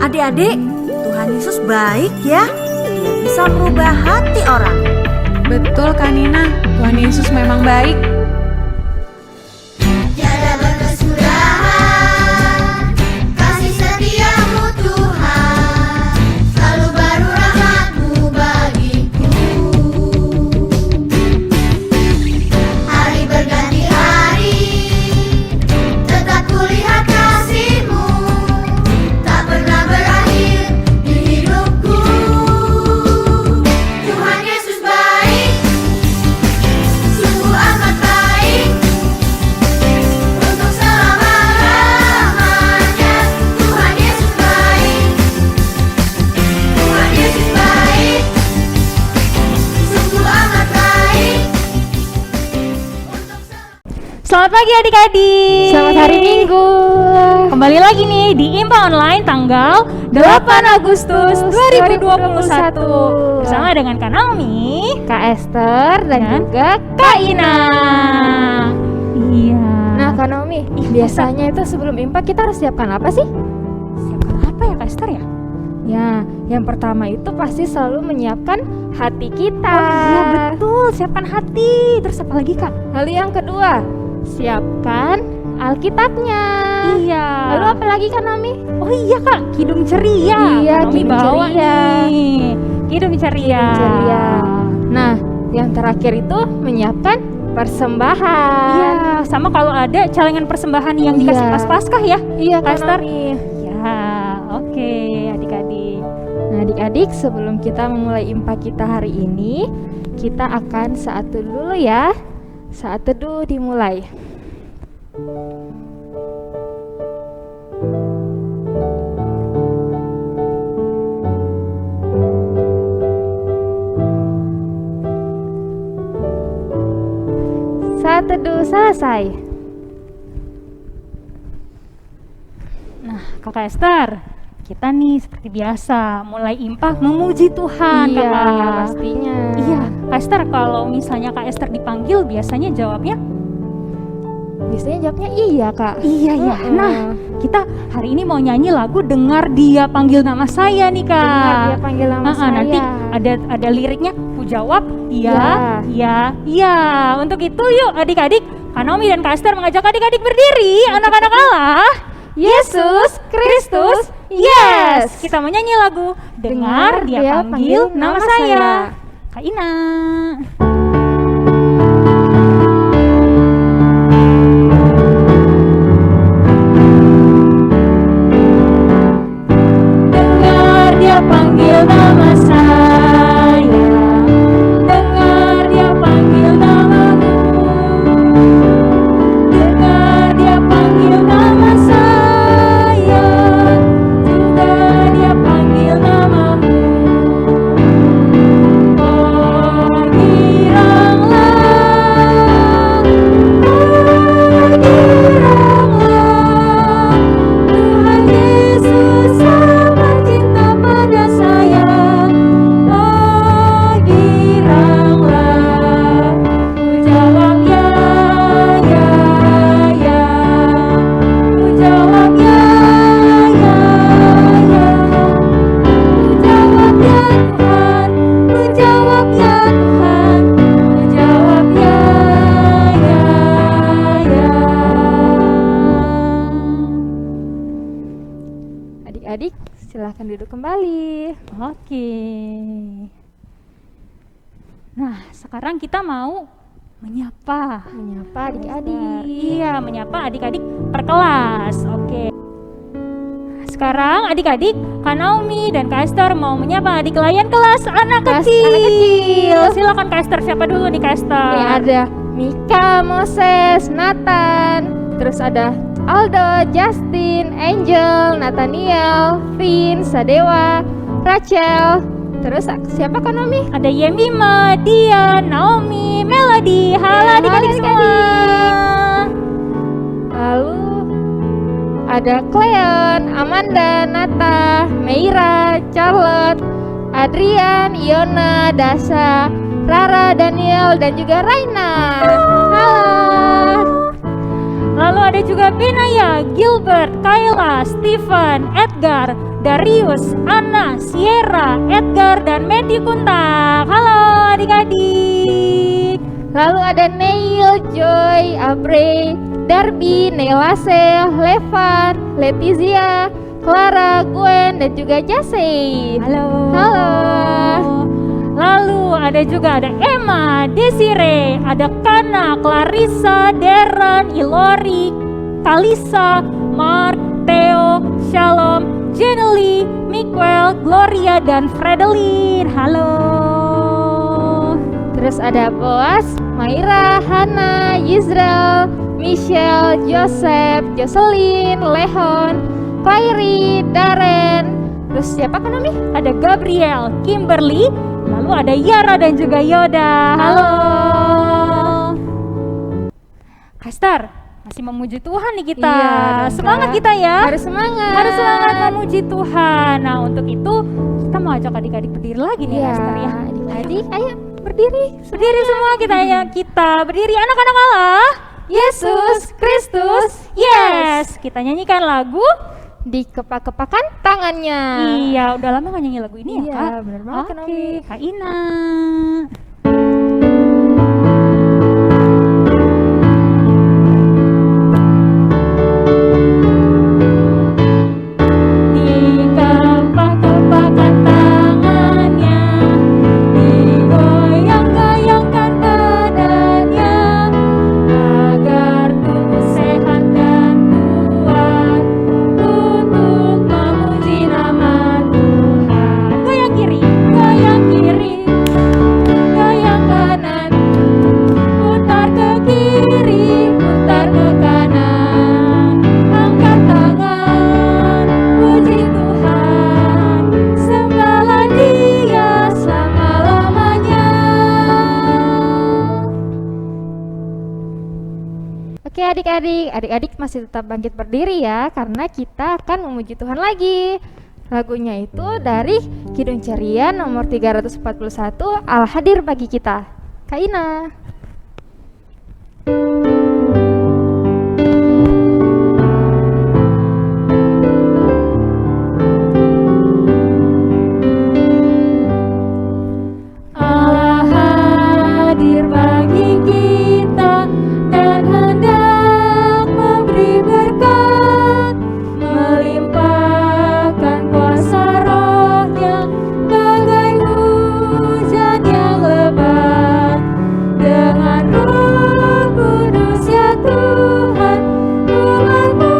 Adik-adik, Tuhan Yesus baik ya. Dia bisa merubah hati orang. Betul Kak Nina, Tuhan Yesus memang baik. Tiada berkesudahan kasih setiamu Tuhan, selalu baru rahmat-Mu bagiku. Hari berganti hari, tetap kulihat kasih-Mu, tak pernah berakhir di hidupku. Tuhan Yesus baik, sungguh amat baik. Untuk selama-lamanya Tuhan Yesus baik. Tuhan Yesus baik, sungguh amat baik. Selamat pagi adik-adik. Selamat hari Minggu. Kembali lagi nih di IMPA Online tanggal 8 Agustus 2021 bersama dengan Kak Naomi Kak Esther dan juga Kak Ina. Iya. Nah Kak Naomi, biasanya itu sebelum IMPA kita harus siapkan apa sih? Siapkan apa ya Kak Esther ya? Ya, yang pertama itu pasti selalu menyiapkan hati kita. Iya betul, siapkan hati. Terus apa lagi Kak? Lalu yang kedua, siapkan Alkitabnya. Iya. Lalu apa lagi Kak Naomi? Oh iya Kak, Kidung Ceria. Iya, Kak Naomi Kidung bawa Ceria. nih. Kidung Ceria. Ceria. Nah, yang terakhir itu menyiapkan persembahan. Iya, sama kalau ada celengan persembahan yang dikasih Iya. pas Paskah ya. Iya Kak Esther. Naomi. Ya, oke adik-adik. Nah adik-adik, sebelum kita memulai IMPA kita hari ini, kita akan saat teduh dulu ya. Saat teduh dimulai. Saat teduh selesai. Nah, Kakak Esther, kita nih seperti biasa mulai IMPA memuji Tuhan, Iya, Kakak. pastinya. Iya, Kak Esther kalau misalnya Kak Esther dipanggil biasanya jawabnya Biasanya jawabnya iya Kak. iya ya. Mm-mm. Nah, kita hari ini mau nyanyi lagu Dengar Dia Panggil Nama Saya nih Kak. Dengar dia panggil nama saya. Nanti ada liriknya, ku jawab Ya. iya, iya, iya. Untuk itu yuk adik-adik, Kak Naomi dan Kak Esther mengajak adik-adik berdiri, anak-anak Allah. Yesus Kristus, Yes. Kita menyanyi lagu Dengar Dia Panggil Nama Saya. Kak Ina. Dengar Dia panggil nama saya. Dengar Dia panggil namamu. Dengar Dia panggil nama saya. Juga Dia panggil namamu. Oh giranglah, Tuhan Yesus amat cinta pada saya. Oh giranglah, ku jawab ya, ya, ya. Ku jawab ya, ya, ya. Ku jawab ya Tuhan, ku jawab ya Tuhan, ku jawab ya, ya, ya. Adik-adik, silahkan duduk kembali. Oke. Nah, sekarang kita mau menyapa. Menyapa adik-adik. Iya, menyapa adik-adik per kelas. Oke. Sekarang adik-adik, Kak Naomi dan Kak Esther mau menyapa adik layan kelas anak Kelas kecil. anak kecil. Silakan Kak Esther, siapa dulu nih Kak Esther? Ini ada Mika, Moses, Nathan, terus ada Aldo, Justin, Angel, Nathaniel, Vin, Sadewa, Rachel. Terus siapa Kak Naomi? Ada Yemima, Dian, Naomi, Melody. Halo adik-adik semua. Lalu ada Cleon, Amanda, Nata, Meira, Charlotte, Adrian, Iona, Dasa, Rara, Daniel, dan juga Raina. Halo. Lalu ada juga Benaya, Gilbert, Kayla, Stephen, Edgar, Darius, Anna, Sierra, Edgar, dan Matthew Kuntak. Halo adik-adik. Lalu ada Neil, Joy, Abre, Darby, Nelase, Levan, Letizia, Clara, Gwen, dan juga Jase. Halo. Halo. Lalu ada Emma, Desire, ada Kana, Clarissa, Darren, Ilori, Kalisa, Mark, Theo, Shalom, Jenely, Miguel, Gloria, dan Fredeline. Halo. Terus ada Boas, Maira, Hana, Yisrael, Michelle, Joseph, Jocelyn, Lehon, Clary, Darren. Terus siapa kan Umi? Ada Gabriel, Kimberly, lalu ada Yara dan juga Yoda. Halo. Kastar, masih memuji Tuhan nih kita. Iya dong, Semangat Kak. kita ya. Harus semangat. Harus semangat memuji Tuhan. Nah, untuk itu kita mau ajak adik-adik berdiri lagi nih, Iya, Kastar ya. adik-adik, ayo berdiri. Berdiri semua kita ya. Kita berdiri anak-anak Allah. Yesus Kristus, Yes, kita nyanyikan lagu. dikepak-kepakan tangannya. Iya, udah lama gak nyanyi lagu ini ya, Iya, Kak? bener banget kan, Oke, Umi. Kak Ina. Dikepak-kepakan tangannya, digoyang-goyangkan badannya, agar tubuh sehat dan kuat untuk memuji nama Tuhan. Goyang kiri, goyang kanan, putar ke kiri, putar ke kanan, angkat tangan, puji Tuhan, sembahlah Dia selama-lamanya. Oke adik-adik masih tetap bangkit berdiri ya, karena kita akan memuji Tuhan lagi. Lagunya itu dari Kidung Ceria nomor 341, Al-Hadir bagi kita. Kak Ina. Allah hadir bagi kita dan hendak memberi berkat, melimpahkan kuasa Roh-Nya bagai hujan yang lebat. Dengan Roh Kudus ya Tuhan, umat-Mu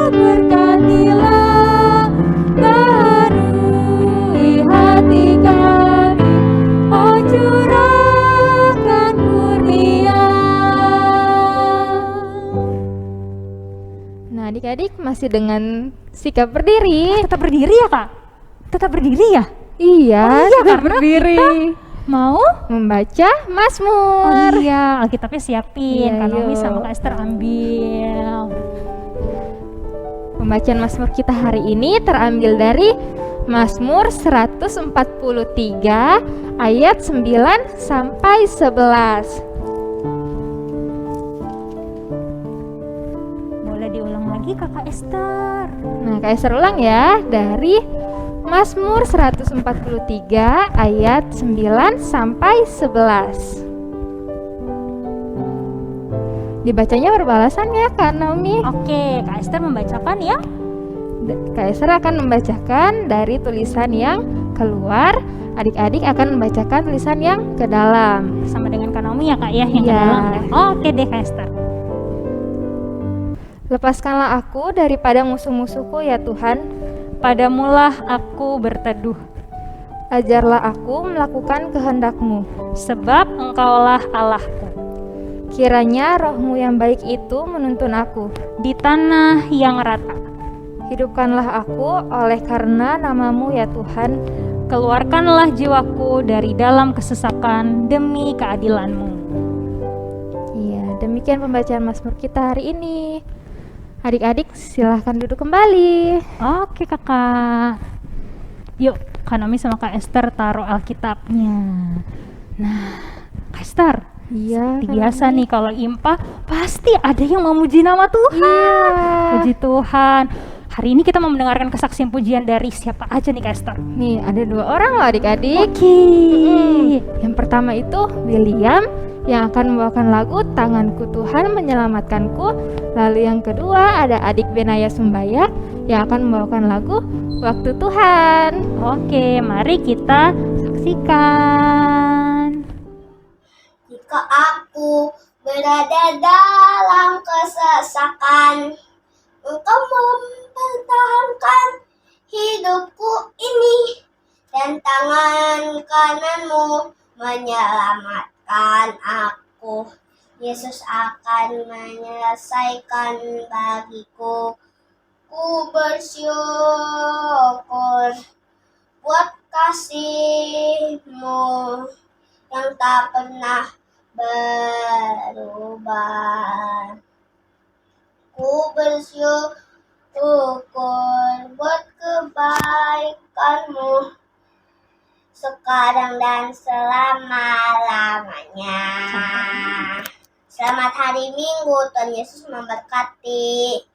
berkatilah, baharui hati kami, oh curahkan kurnia. Nah adik-adik masih dengan sikap berdiri. Tetap berdiri ya, Kak? Tetap berdiri ya? Iya, Iya, sudah karena berdiri. Mau? Membaca Mazmur. Oh iya, Alkitabnya siapin. Iya, Kak Naomi yuk. sama Kak Esther ambil. Pembacaan Mazmur kita hari ini terambil dari Mazmur 143 ayat 9 sampai 11. Boleh diulang lagi Kakak Esther. Nah, Kak Esther ulang ya, dari Mazmur 143 ayat 9 sampai 11. Dibacanya berbalasan ya Kak Naomi. Oke, Kak Esther membacakan ya. Kak Esther akan membacakan dari tulisan yang keluar, adik-adik akan membacakan tulisan yang ke dalam. Sama dengan Kak Naomi ya Kak ya, yang ke Iya. dalam ya. Oke deh Kak Esther. Lepaskanlah aku daripada musuh-musuhku ya Tuhan. Padamulah aku berteduh, Ajarlah aku melakukan kehendak-Mu. sebab Engkaulah Allahku. Kiranya roh-Mu yang baik itu menuntun aku. Di tanah yang rata, Hidupkanlah aku oleh karena nama-Mu ya Tuhan. keluarkanlah jiwaku dari dalam kesesakan demi keadilan-Mu. Iya, demikian pembacaan Mazmur kita hari ini. Adik-adik silahkan duduk kembali. Oke kakak. Yuk, Kak Naomi sama Kak Esther taruh Alkitabnya. Nah, Kak Esther, Iya. Seperti biasa nih kalau IMPA pasti ada yang memuji nama Tuhan. Iya. Puji Tuhan. Hari ini kita mau mendengarkan kesaksian pujian dari siapa aja nih Kak Esther? Nih ada 2 orang loh adik-adik. Oke. Yang pertama itu William yang akan membawakan lagu Tanganku Tuhan Menyelamatkanku. Lalu yang kedua ada adik Benaya Sumbaya yang akan membawakan lagu Waktu Tuhan. Oke, mari kita saksikan. Jika aku berada dalam kesesakan, Engkau mempertahankan hidupku ini, dan tangan kananmu menyelamatkan aku. Yesus akan menyelesaikan bagiku. Ku bersyukur buat kasih-Mu yang tak pernah berubah. Ku bersyukur buat kebaikan-Mu sekarang dan selama-lamanya. Selamat hari Minggu, Tuhan Yesus memberkati.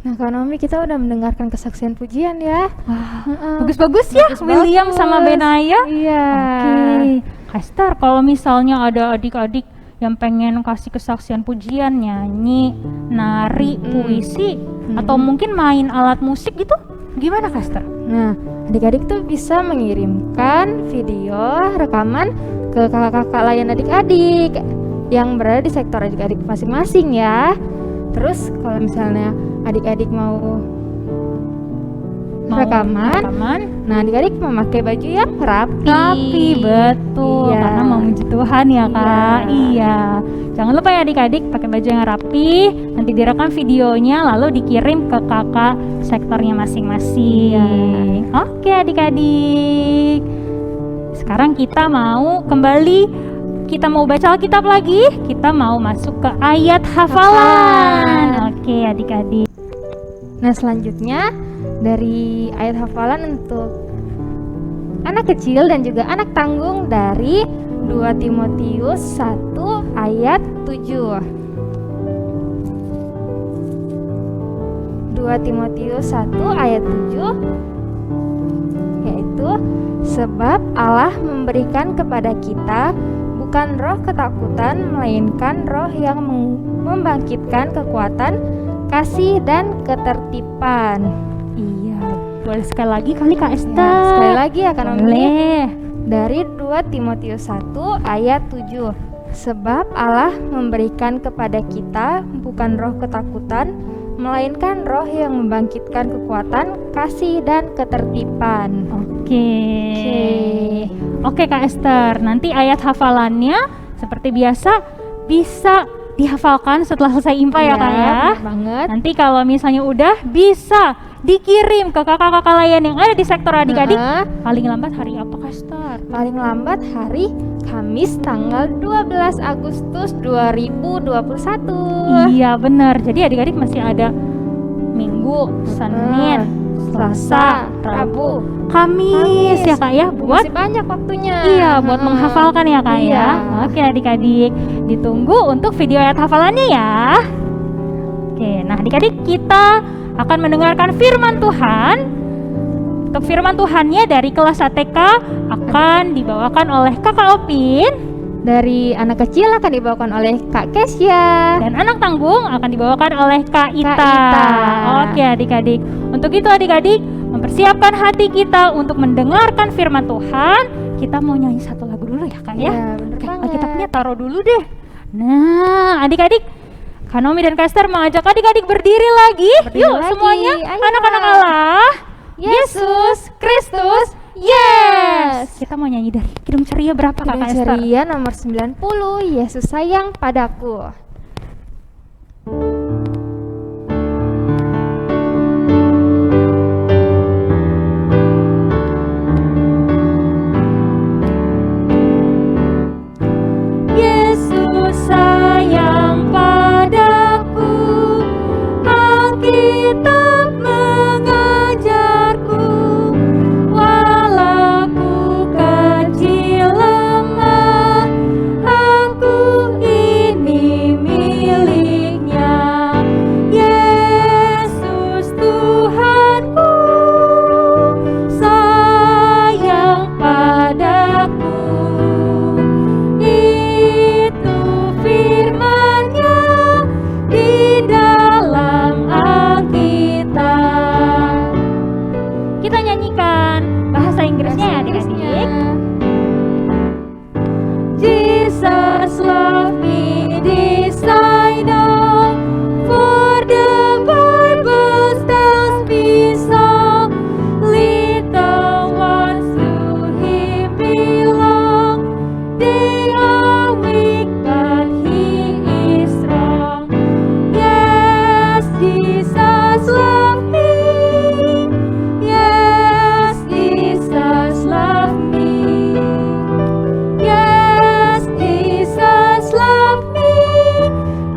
Nah Kak Naomi, kita udah mendengarkan kesaksian pujian ya. Bagus-bagus ya Bagus William banget. sama Benaya. Iya. Oke. Kak Esther, kalau misalnya ada adik-adik yang pengen kasih kesaksian pujian, nyanyi, nari, puisi, atau mungkin main alat musik gitu, gimana Kak Esther? Nah, adik-adik tuh bisa mengirimkan video rekaman ke kakak-kakak lain adik-adik yang berada di sektor adik-adik masing-masing ya. Terus kalau misalnya adik-adik mau rekaman, nah adik-adik memakai baju yang rapi. Betul, Iya. karena memuji Tuhan ya Kak. Iya. Jangan lupa ya adik-adik pakai baju yang rapi, nanti direkam videonya lalu dikirim ke kakak sektornya masing-masing. Oke adik-adik. Sekarang kita mau baca Alkitab lagi. Kita mau masuk ke ayat hafalan. Oke adik-adik. Nah selanjutnya dari ayat hafalan untuk anak kecil dan juga anak tanggung dari 2 Timotius 1 ayat 7. 2 Timotius 1 ayat 7, yaitu sebab Allah memberikan kepada kita bukan roh ketakutan, melainkan roh yang membangkitkan kekuatan, kasih, dan ketertiban. Iya, boleh sekali lagi kali Kak Esther. Ya, sekali lagi ya Kak Nomi. Boleh. Dari 2 Timotius 1 ayat 7. Sebab Allah memberikan kepada kita bukan roh ketakutan, melainkan roh yang membangkitkan kekuatan, kasih, dan ketertiban. Oke Kak Esther, nanti ayat hafalannya seperti biasa bisa dihafalkan setelah selesai IMPA ya Kak ya. Benar banget. Nanti kalau misalnya udah bisa dikirim ke kakak-kakak lain yang ada di sektor adik-adik. Paling lambat hari apa Kak Esther? Paling lambat hari Kamis tanggal 12 Agustus 2021. Iya benar, jadi adik-adik masih ada Minggu, Senin, Selasa, Rabu, Kamis ya Kak ya, buat Masih banyak waktunya. iya buat menghafalkan ya Kak Iya. ya. Oke adik-adik, ditunggu untuk video ayat hafalannya ya. Oke, nah adik-adik kita akan mendengarkan firman Tuhan. Untuk firman Tuhannya dari kelas ATK akan dibawakan oleh Kakak Opin, Dari anak kecil akan dibawakan oleh Kak Kesya. dan anak tanggung akan dibawakan oleh Kak Ita. Ita. Oke adik-adik, untuk itu adik-adik mempersiapkan hati kita untuk mendengarkan firman Tuhan. Kita mau nyanyi satu lagu dulu ya Kak ya. Iya, bener Oke, banget. Alkitabnya taruh dulu deh. Nah adik-adik, Kak Nomi dan Kak Esther mengajak adik-adik berdiri lagi. Berdiri Yuk lagi. semuanya, Ayo. anak-anak Allah, Yesus Kristus, yes. Kita mau nyanyi dari Kidung Ceria berapa Kak Kidung Esther? Ceria nomor 90, Yesus sayang padaku. Yesus sayang padaku, Alkitab mengajarku, walau ku kecil lemah, aku ini miliknya. Yesus Tuhanku sayang padaku. Itu firman-Nya di dalam Alkitab. Kita nyanyikan bahasa Inggrisnya ya adik-adik. Jesus love me, this I know, for the Bible tells me so. Little ones to Him belong, they are weak but He is strong. Yes, Jesus love me. Yes, Jesus love me. Yes, Jesus love me.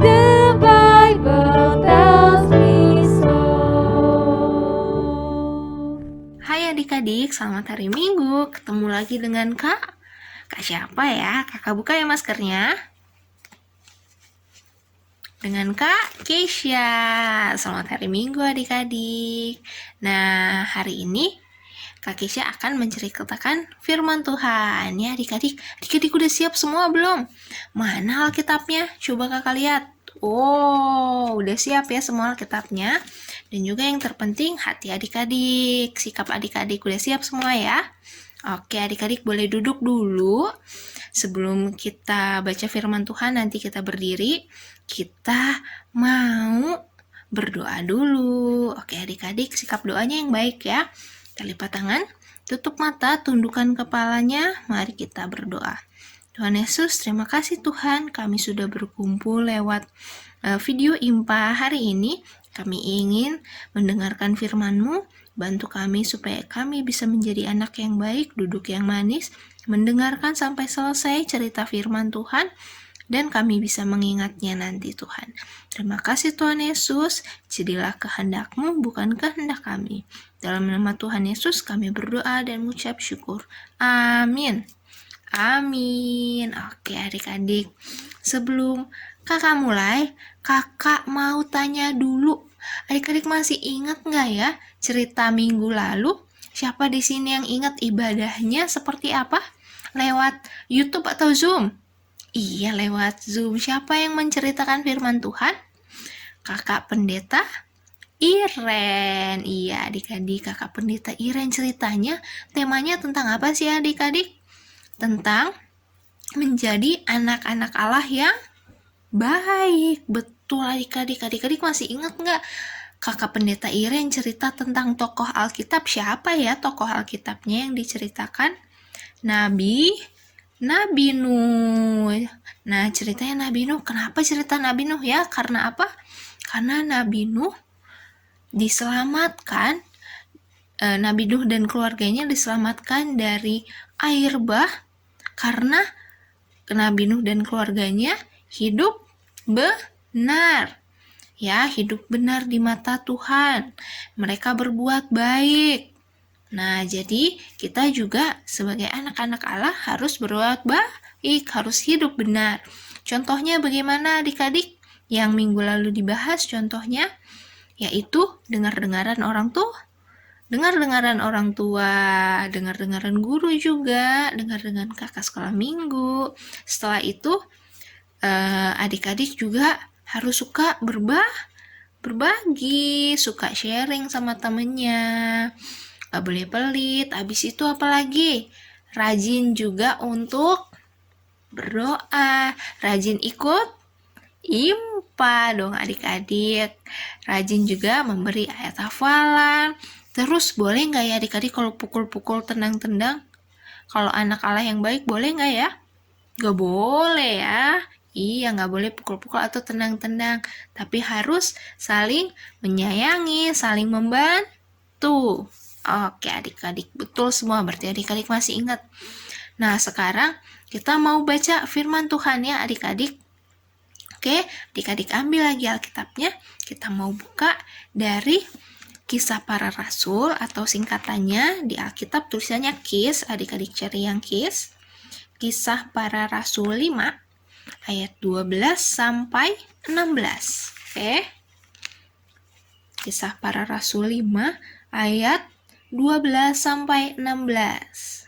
The Bible tells me so. Hai adik-adik, selamat hari Minggu. Ketemu lagi dengan Kak siapa ya? Kakak buka ya maskernya. Dengan Kak Kesya. Selamat hari Minggu adik-adik. Nah, hari ini Kak Kesya akan menceritakan firman Tuhan. Ya adik-adik, adik-adik udah siap semua belum? Mana Alkitabnya? Coba kakak lihat. Oh, udah siap ya semua Alkitabnya. Dan juga yang terpenting hati adik-adik, sikap adik-adik udah siap semua ya. Oke adik-adik boleh duduk dulu. Sebelum kita baca firman Tuhan nanti kita berdiri, kita mau berdoa dulu. Oke adik-adik sikap doanya yang baik ya. Kita lipat tangan, tutup mata, tundukkan kepalanya, mari kita berdoa. Tuhan Yesus, terima kasih Tuhan, kami sudah berkumpul lewat video IMPA hari ini. Kami ingin mendengarkan firman-Mu, bantu kami supaya kami bisa menjadi anak yang baik, duduk yang manis, mendengarkan sampai selesai cerita firman Tuhan, dan kami bisa mengingatnya nanti Tuhan. Terima kasih Tuhan Yesus, jadilah kehendak-Mu bukan kehendak kami. Dalam nama Tuhan Yesus kami berdoa dan mengucap syukur. Amin. Amin. Oke adik-adik, sebelum kakak mulai, kakak mau tanya dulu. Adik-adik masih ingat nggak ya cerita minggu lalu? Siapa di sini yang ingat ibadahnya seperti apa? Lewat YouTube atau Zoom? Iya, lewat Zoom. Siapa yang menceritakan firman Tuhan? Kakak Pendeta Iren. Iya, adik-adik, kakak Pendeta Iren ceritanya. Temanya tentang apa sih adik-adik? Tentang menjadi anak-anak Allah yang baik. Betul adik-adik. Adik-adik masih ingat nggak? Kakak Pendeta Iren cerita tentang tokoh Alkitab. Siapa ya tokoh Alkitabnya yang diceritakan? Nabi Nuh. Nah, ceritanya Nabi Nuh. Kenapa cerita Nabi Nuh ya? Karena apa? Karena Nabi Nuh diselamatkan. Nabi Nuh dan keluarganya diselamatkan dari air bah karena Nabi Nuh dan keluarganya hidup benar. Ya, hidup benar di mata Tuhan. Mereka berbuat baik. Nah, jadi kita juga sebagai anak-anak Allah harus berbuat baik, harus hidup benar. Contohnya bagaimana adik-adik? Yang minggu lalu dibahas contohnya yaitu dengar-dengaran orang tua, dengar-dengaran guru juga, dengar-dengaran kakak sekolah minggu. Setelah itu adik-adik juga harus suka berbagi, suka sharing sama temennya. Gak boleh pelit. Habis itu apalagi? Rajin juga untuk berdoa. Rajin ikut impa dong adik-adik. Rajin juga memberi ayat hafalan. Terus boleh nggak ya adik-adik kalau pukul-pukul, tendang-tendang? Kalau anak Allah yang baik boleh nggak ya? Gak boleh ya. Iya, nggak boleh pukul-pukul atau tendang-tendang. Tapi harus saling menyayangi, saling membantu. Oke adik-adik, betul semua. Berarti adik-adik masih ingat. Nah, sekarang kita mau baca firman Tuhan ya adik-adik. Oke, adik-adik ambil lagi Alkitabnya. Kita mau buka dari Kisah Para Rasul atau singkatannya di Alkitab tulisannya KIS. Adik-adik cari yang KIS. Kisah Para Rasul 5 ayat 12 sampai 16. Oke. Kisah Para Rasul 5 ayat 12 sampai 16.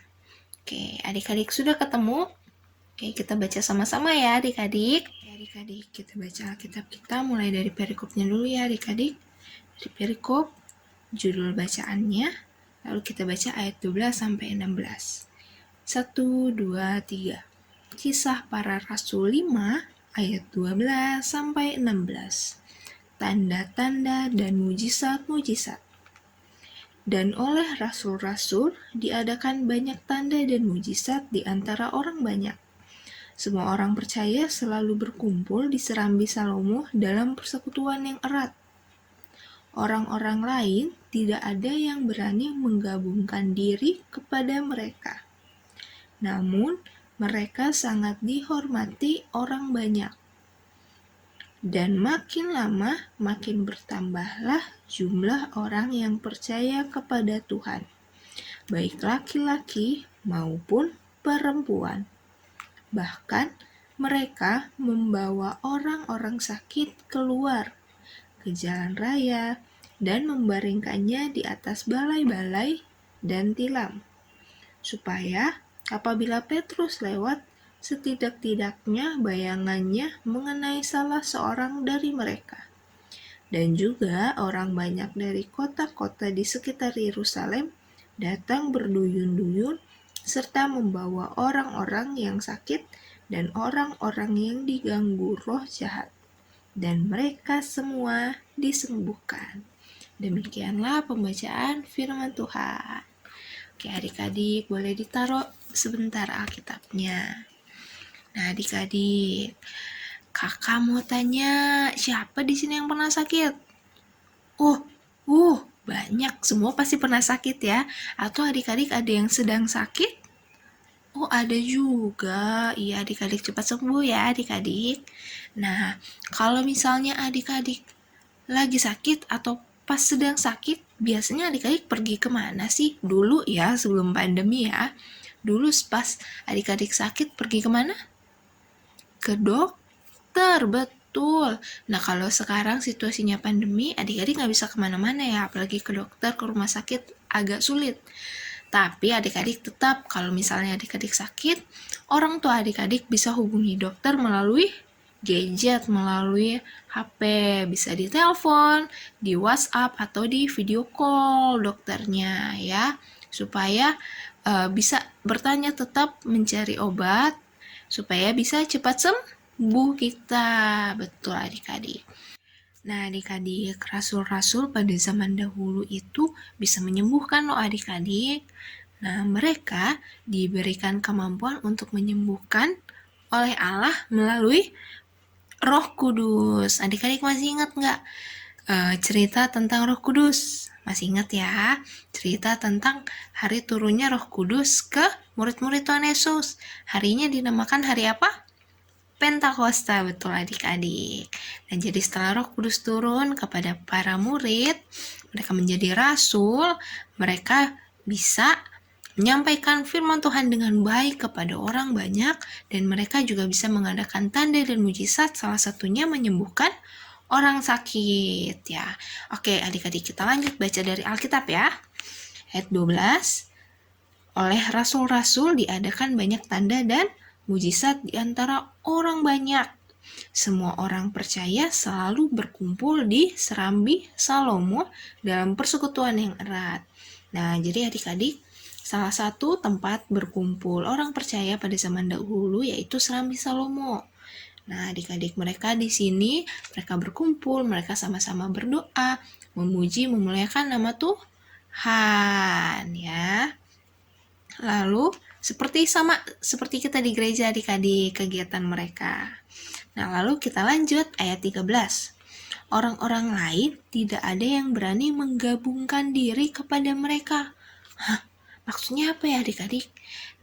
Oke, adik-adik sudah ketemu? Oke, kita baca sama-sama ya adik-adik. Adik-adik, kita baca Alkitab kita mulai dari perikopnya dulu ya adik-adik. Dari perikop, judul bacaannya, lalu kita baca ayat 12 sampai 16. 1, 2, 3. Kisah Para Rasul 5 ayat 12 sampai 16. Tanda-tanda dan mujizat-mujizat. Dan oleh rasul-rasul diadakan banyak tanda dan mujizat di antara orang banyak. Semua orang percaya selalu berkumpul di serambi Salomo dalam persekutuan yang erat. Orang-orang lain tidak ada yang berani menggabungkan diri kepada mereka. Namun, mereka sangat dihormati orang banyak. Dan makin lama, makin bertambahlah jumlah orang yang percaya kepada Tuhan, baik laki-laki maupun perempuan. Bahkan, mereka membawa orang-orang sakit keluar ke jalan raya dan membaringkannya di atas balai-balai dan tilam, supaya apabila Petrus lewat, setidak-tidaknya bayangannya mengenai salah seorang dari mereka. Dan juga orang banyak dari kota-kota di sekitar Yerusalem datang berduyun-duyun serta membawa orang-orang yang sakit dan orang-orang yang diganggu roh jahat. Dan mereka semua disembuhkan. Demikianlah pembacaan firman Tuhan. Oke adik-adik, boleh ditaruh sebentar Alkitabnya. Nah adik-adik, kakak mau tanya, siapa di sini yang pernah sakit? Banyak, semua pasti pernah sakit ya. Atau adik-adik ada yang sedang sakit? Oh, ada juga. Iya, adik-adik cepat sembuh ya, adik-adik. Nah, kalau misalnya adik-adik lagi sakit atau pas sedang sakit, biasanya adik-adik pergi kemana sih? Dulu ya, sebelum pandemi ya. Dulu pas adik-adik sakit pergi kemana? Ke dokter, betul. Nah, kalau sekarang situasinya pandemi, adik-adik nggak bisa kemana-mana ya, apalagi ke dokter, ke rumah sakit agak sulit. Tapi adik-adik tetap, kalau misalnya adik-adik sakit, orang tua adik-adik bisa hubungi dokter melalui gadget, melalui HP, bisa di telepon, di WhatsApp, atau di video call dokternya ya, supaya bisa bertanya, tetap mencari obat, supaya bisa cepat sembuh kita. Betul adik-adik. Nah, adik-adik, rasul-rasul pada zaman dahulu itu bisa menyembuhkan loh adik-adik. Nah, mereka diberikan kemampuan untuk menyembuhkan oleh Allah melalui Roh Kudus. Adik-adik masih ingat nggak cerita tentang Roh Kudus? Masih ingat ya? Cerita tentang hari turunnya Roh Kudus ke murid-murid Tuhan Yesus. Harinya dinamakan hari apa? Pentakosta, betul adik-adik. Dan jadi setelah Roh Kudus turun kepada para murid, mereka menjadi rasul, mereka bisa menyampaikan firman Tuhan dengan baik kepada orang banyak, dan mereka juga bisa mengadakan tanda dan mujizat, salah satunya menyembuhkan orang sakit ya. Oke, adik-adik, kita lanjut baca dari Alkitab ya. Ayat 12. Oleh rasul-rasul diadakan banyak tanda dan mujizat di antara orang banyak. Semua orang percaya selalu berkumpul di Serambi Salomo dalam persekutuan yang erat. Nah, jadi adik-adik, salah satu tempat berkumpul orang percaya pada zaman dahulu yaitu Serambi Salomo. Nah, adik-adik, mereka di sini, mereka berkumpul, mereka sama-sama berdoa, memuji, memuliakan nama Tuhan ya. Lalu seperti kita di gereja adik-adik kegiatan mereka. Nah, lalu kita lanjut ayat 13. Orang-orang lain tidak ada yang berani menggabungkan diri kepada mereka. Hah? Maksudnya apa ya adik-adik?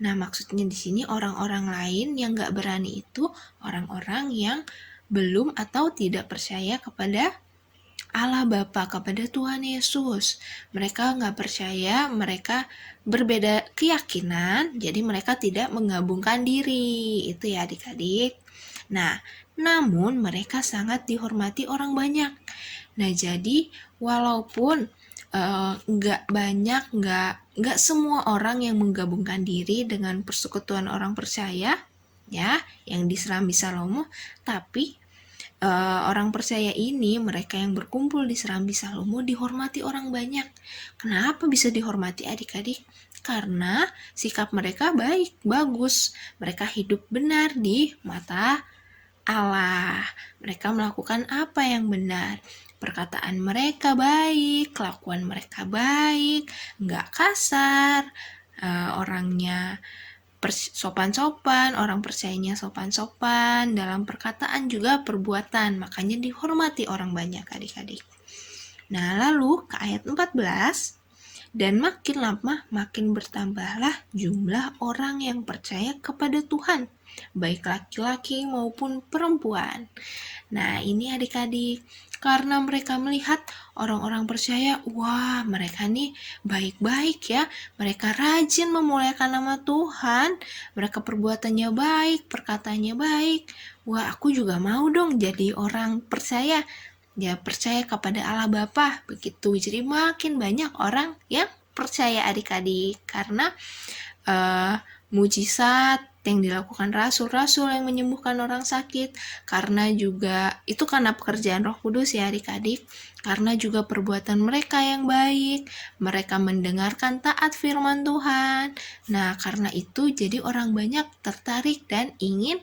Nah, maksudnya di sini orang-orang lain yang gak berani itu orang-orang yang belum atau tidak percaya kepada Allah Bapa, kepada Tuhan Yesus. Mereka gak percaya, mereka berbeda keyakinan, jadi mereka tidak menggabungkan diri. Itu ya adik-adik. Nah, namun mereka sangat dihormati orang banyak. Nah, jadi walaupun nggak semua orang yang menggabungkan diri dengan persekutuan orang percaya ya yang di Serambi Salomo, tapi orang percaya ini, mereka yang berkumpul di Serambi Salomo dihormati orang banyak. Kenapa bisa dihormati adik-adik? Karena sikap mereka baik, bagus. Mereka hidup benar di mata Allah. Mereka melakukan apa yang benar. Perkataan mereka baik, kelakuan mereka baik, nggak kasar, orangnya sopan-sopan, orang percayanya sopan-sopan, dalam perkataan juga perbuatan, makanya dihormati orang banyak adik-adik. Nah, lalu ke ayat 14, dan makin lama makin bertambahlah jumlah orang yang percaya kepada Tuhan, baik laki-laki maupun perempuan. Nah, ini adik-adik, karena mereka melihat orang-orang percaya, wah mereka nih baik-baik ya, mereka rajin memuliakan nama Tuhan, mereka perbuatannya baik, perkataannya baik, wah aku juga mau dong jadi orang percaya, ya percaya kepada Allah Bapa, begitu. Jadi makin banyak orang yang percaya adik-adik, karena mujizat yang dilakukan rasul-rasul yang menyembuhkan orang sakit, karena juga itu karena pekerjaan Roh Kudus ya adik-adik, karena juga perbuatan mereka yang baik, mereka mendengarkan taat firman Tuhan. Nah, karena itu jadi orang banyak tertarik dan ingin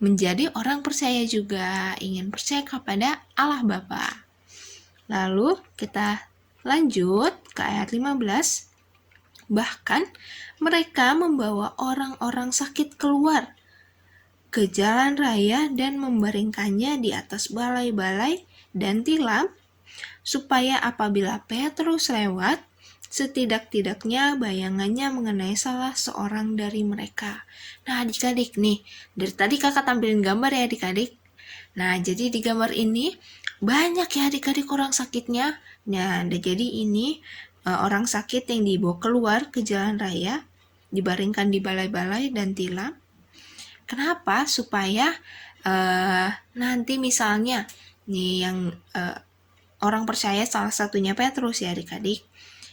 menjadi orang percaya juga, ingin percaya kepada Allah Bapa. Lalu kita lanjut ke ayat 15. Bahkan mereka membawa orang-orang sakit keluar ke jalan raya dan membaringkannya di atas balai-balai dan tilam, supaya apabila Petrus lewat, setidak-tidaknya bayangannya mengenai salah seorang dari mereka. Nah adik-adik nih, dari tadi kakak tampilin gambar ya adik-adik. Nah jadi di gambar ini banyak ya adik-adik orang sakitnya. Nah jadi ini orang sakit yang dibawa keluar ke jalan raya, dibaringkan di balai-balai dan tilam. Kenapa? Supaya nanti misalnya nih yang orang percaya, salah satunya Petrus ya adik-adik,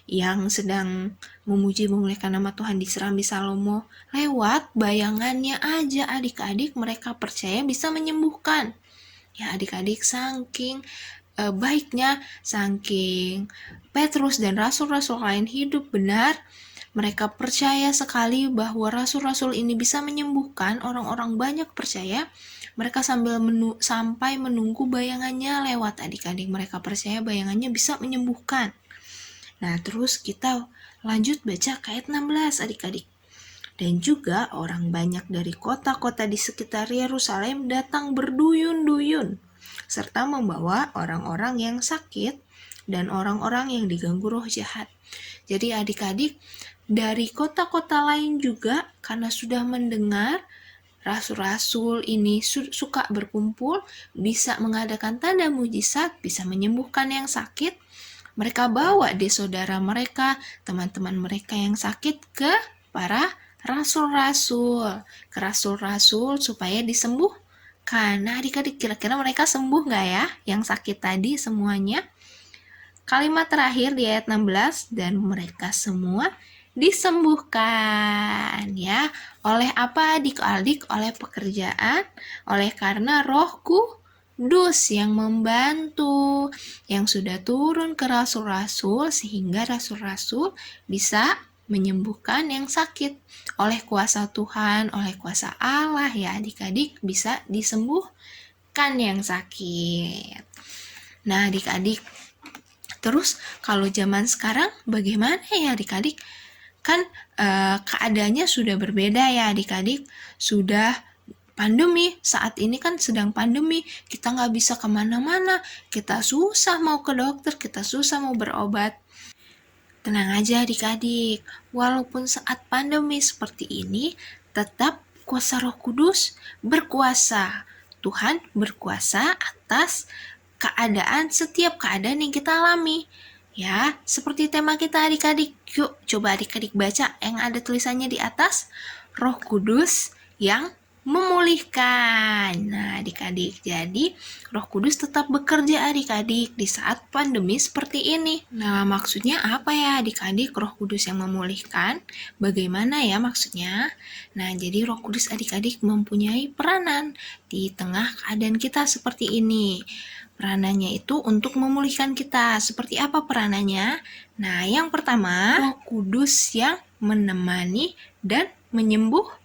yang sedang memuji memuliakan nama Tuhan di Serambi Salomo, lewat bayangannya aja adik-adik mereka percaya bisa menyembuhkan. Ya adik-adik, saking baiknya, saking Petrus dan rasul-rasul lain hidup benar, mereka percaya sekali bahwa rasul-rasul ini bisa menyembuhkan. Orang-orang banyak percaya, mereka sampai menunggu bayangannya lewat adik-adik. Mereka percaya bayangannya bisa menyembuhkan. Nah terus kita lanjut baca ke ayat 16 adik-adik. Dan juga orang banyak dari kota-kota di sekitar Yerusalem datang berduyun-duyun, serta membawa orang-orang yang sakit dan orang-orang yang diganggu roh jahat. Jadi adik-adik, dari kota-kota lain juga karena sudah mendengar rasul-rasul ini suka berkumpul, bisa mengadakan tanda mujizat, bisa menyembuhkan yang sakit, mereka bawa deh saudara mereka, teman-teman mereka yang sakit ke para rasul-rasul, ke rasul-rasul supaya disembuhkan. Nah adik-adik, kira-kira mereka sembuh nggak ya yang sakit tadi semuanya? Kalimat terakhir di ayat 16, dan mereka semua disembuhkan ya. Oleh apa adik-adik? Oleh pekerjaan, oleh karena Roh Kudus yang membantu, yang sudah turun ke rasul-rasul sehingga rasul-rasul bisa menyembuhkan yang sakit. Oleh kuasa Tuhan, oleh kuasa Allah ya adik-adik, bisa disembuhkan yang sakit. Nah adik-adik, terus kalau zaman sekarang bagaimana ya adik-adik? Kan keadaannya sudah berbeda ya adik-adik, sudah pandemi, saat ini kan sedang pandemi, kita nggak bisa kemana-mana, kita susah mau ke dokter, kita susah mau berobat. Tenang aja adik-adik, walaupun saat pandemi seperti ini, tetap kuasa Roh Kudus berkuasa. Tuhan berkuasa atas setiap keadaan yang kita alami. Ya, seperti tema kita adik-adik. Yuk, coba adik-adik baca yang ada tulisannya di atas. Roh Kudus yang memulihkan. Nah, adik-adik, jadi Roh Kudus tetap bekerja adik-adik di saat pandemi seperti ini. Nah, maksudnya apa ya adik-adik Roh Kudus yang memulihkan? Bagaimana ya maksudnya? Nah, jadi Roh Kudus adik-adik mempunyai peranan di tengah keadaan kita seperti ini. Peranannya itu untuk memulihkan kita. Seperti apa peranannya? Nah, yang pertama, Roh Kudus yang menemani dan menyembuhkan.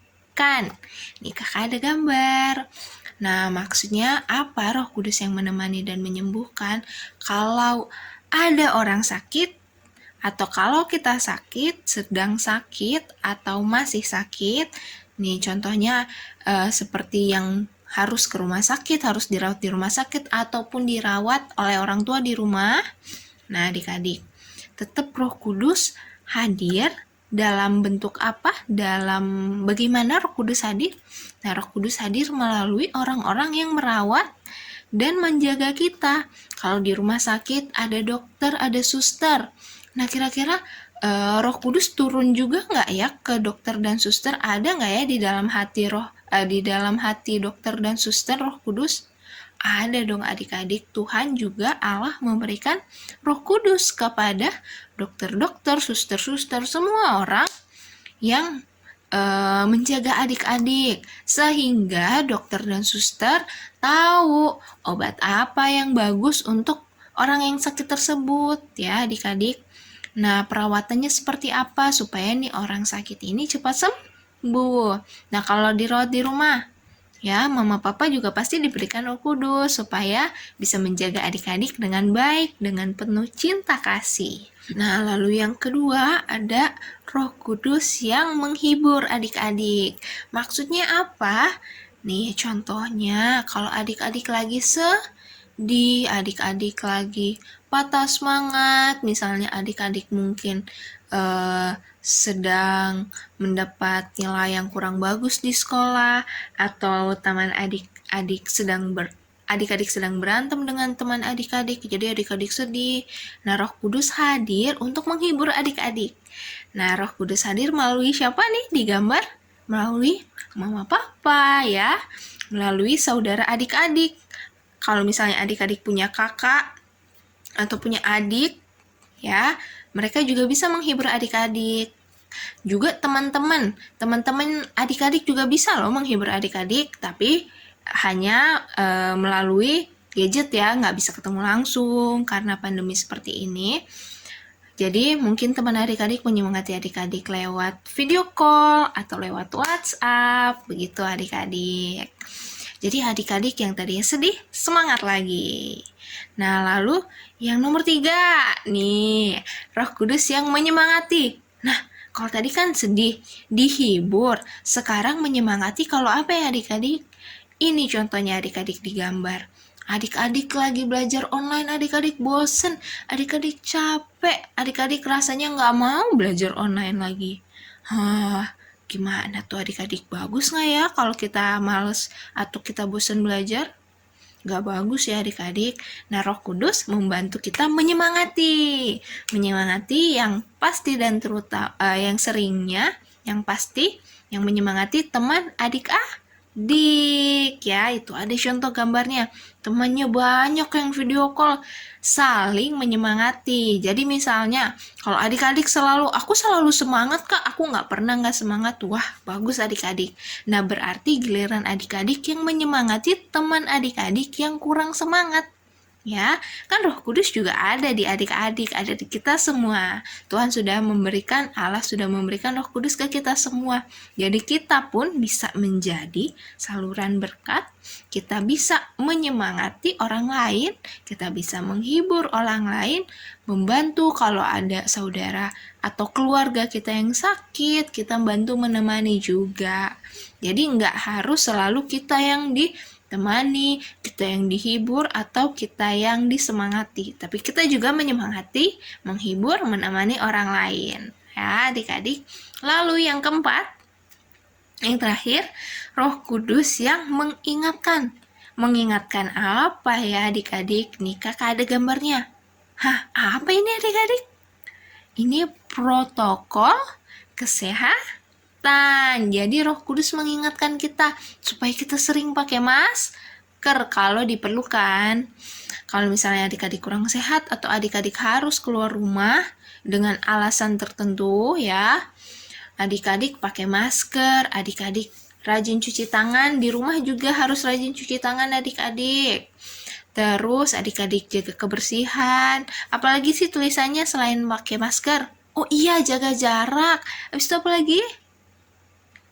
Nih kakak ada gambar. Nah, maksudnya apa Roh Kudus yang menemani dan menyembuhkan? Kalau ada orang sakit, atau kalau kita sakit, sedang sakit, atau masih sakit, nih contohnya seperti yang harus ke rumah sakit, harus dirawat di rumah sakit, ataupun dirawat oleh orang tua di rumah. Nah adik-adik, tetap Roh Kudus hadir dalam bentuk apa? Dalam bagaimana Roh Kudus hadir? Nah Roh Kudus hadir melalui orang-orang yang merawat dan menjaga kita. Kalau di rumah sakit ada dokter, ada suster. Nah kira-kira Roh Kudus turun juga nggak ya ke dokter dan suster? Ada nggak ya di dalam hati dokter dan suster Roh Kudus? Ada dong adik-adik. Tuhan juga Allah memberikan Roh Kudus kepada dokter-dokter, suster-suster, semua orang yang menjaga adik-adik, sehingga dokter dan suster tahu obat apa yang bagus untuk orang yang sakit tersebut ya adik-adik. Nah perawatannya seperti apa supaya nih orang sakit ini cepat sembuh. Nah kalau dirawat di rumah, ya mama papa juga pasti diberikan Roh Kudus supaya bisa menjaga adik-adik dengan baik, dengan penuh cinta kasih. Nah lalu yang kedua ada Roh Kudus yang menghibur adik-adik. Maksudnya apa? Nih contohnya kalau adik-adik lagi sedih, adik-adik lagi patah semangat, misalnya adik-adik mungkin sedang mendapat nilai yang kurang bagus di sekolah, atau teman adik-adik sedang berantem dengan teman adik-adik, jadi adik-adik sedih. Nah, Roh Kudus hadir untuk menghibur adik-adik. Nah, Roh Kudus hadir melalui siapa nih di gambar? Melalui mama papa ya, melalui saudara adik-adik. Kalau misalnya adik-adik punya kakak atau punya adik ya, mereka juga bisa menghibur adik-adik. Juga teman-teman adik-adik juga bisa loh menghibur adik-adik, tapi hanya melalui gadget ya, nggak bisa ketemu langsung karena pandemi seperti ini. Jadi mungkin teman adik-adik menyemangati adik-adik lewat video call atau lewat WhatsApp, begitu adik-adik. Jadi adik-adik yang tadinya sedih, semangat lagi. Nah, lalu yang nomor 3, nih, Roh Kudus yang menyemangati. Nah, kalau tadi kan sedih, dihibur. Sekarang menyemangati kalau apa ya adik-adik? Ini contohnya adik-adik di gambar. Adik-adik lagi belajar online, adik-adik bosen, adik-adik capek, adik-adik rasanya nggak mau belajar online lagi. Gimana tuh adik-adik, bagus nggak ya kalau kita males atau kita bosen belajar? Nggak bagus ya adik-adik. Nah, Roh Kudus membantu kita menyemangati yang pasti dan terutama yang seringnya, yang pasti, yang menyemangati teman adik-adik ya. Itu ada contoh gambarnya, temannya banyak yang video call, saling menyemangati. Jadi misalnya kalau adik-adik aku selalu semangat kak, aku nggak pernah nggak semangat. Wah, bagus adik-adik. Nah, berarti giliran adik-adik yang menyemangati teman adik-adik yang kurang semangat. Ya, kan Roh Kudus juga ada di adik-adik, ada di kita semua. Allah sudah memberikan Roh Kudus ke kita semua. Jadi kita pun bisa menjadi saluran berkat, kita bisa menyemangati orang lain, kita bisa menghibur orang lain, membantu kalau ada saudara atau keluarga kita yang sakit, kita bantu menemani juga. Jadi nggak harus selalu kita yang ditemani, kita yang dihibur, atau kita yang disemangati. Tapi kita juga menyemangati, menghibur, menemani orang lain. Ya, adik-adik. Lalu yang keempat, yang terakhir, Roh Kudus yang mengingatkan. Mengingatkan apa ya adik-adik? Nih kakak ada gambarnya. Apa ini adik-adik? Ini protokol kesehatan. Jadi Roh Kudus mengingatkan kita supaya kita sering pakai masker kalau diperlukan. Kalau misalnya adik-adik kurang sehat atau adik-adik harus keluar rumah dengan alasan tertentu ya, adik-adik pakai masker, adik-adik rajin cuci tangan, di rumah juga harus rajin cuci tangan adik-adik. Terus adik-adik jaga kebersihan. Apalagi sih tulisannya selain pakai masker? Oh iya, jaga jarak. Habis itu apa lagi?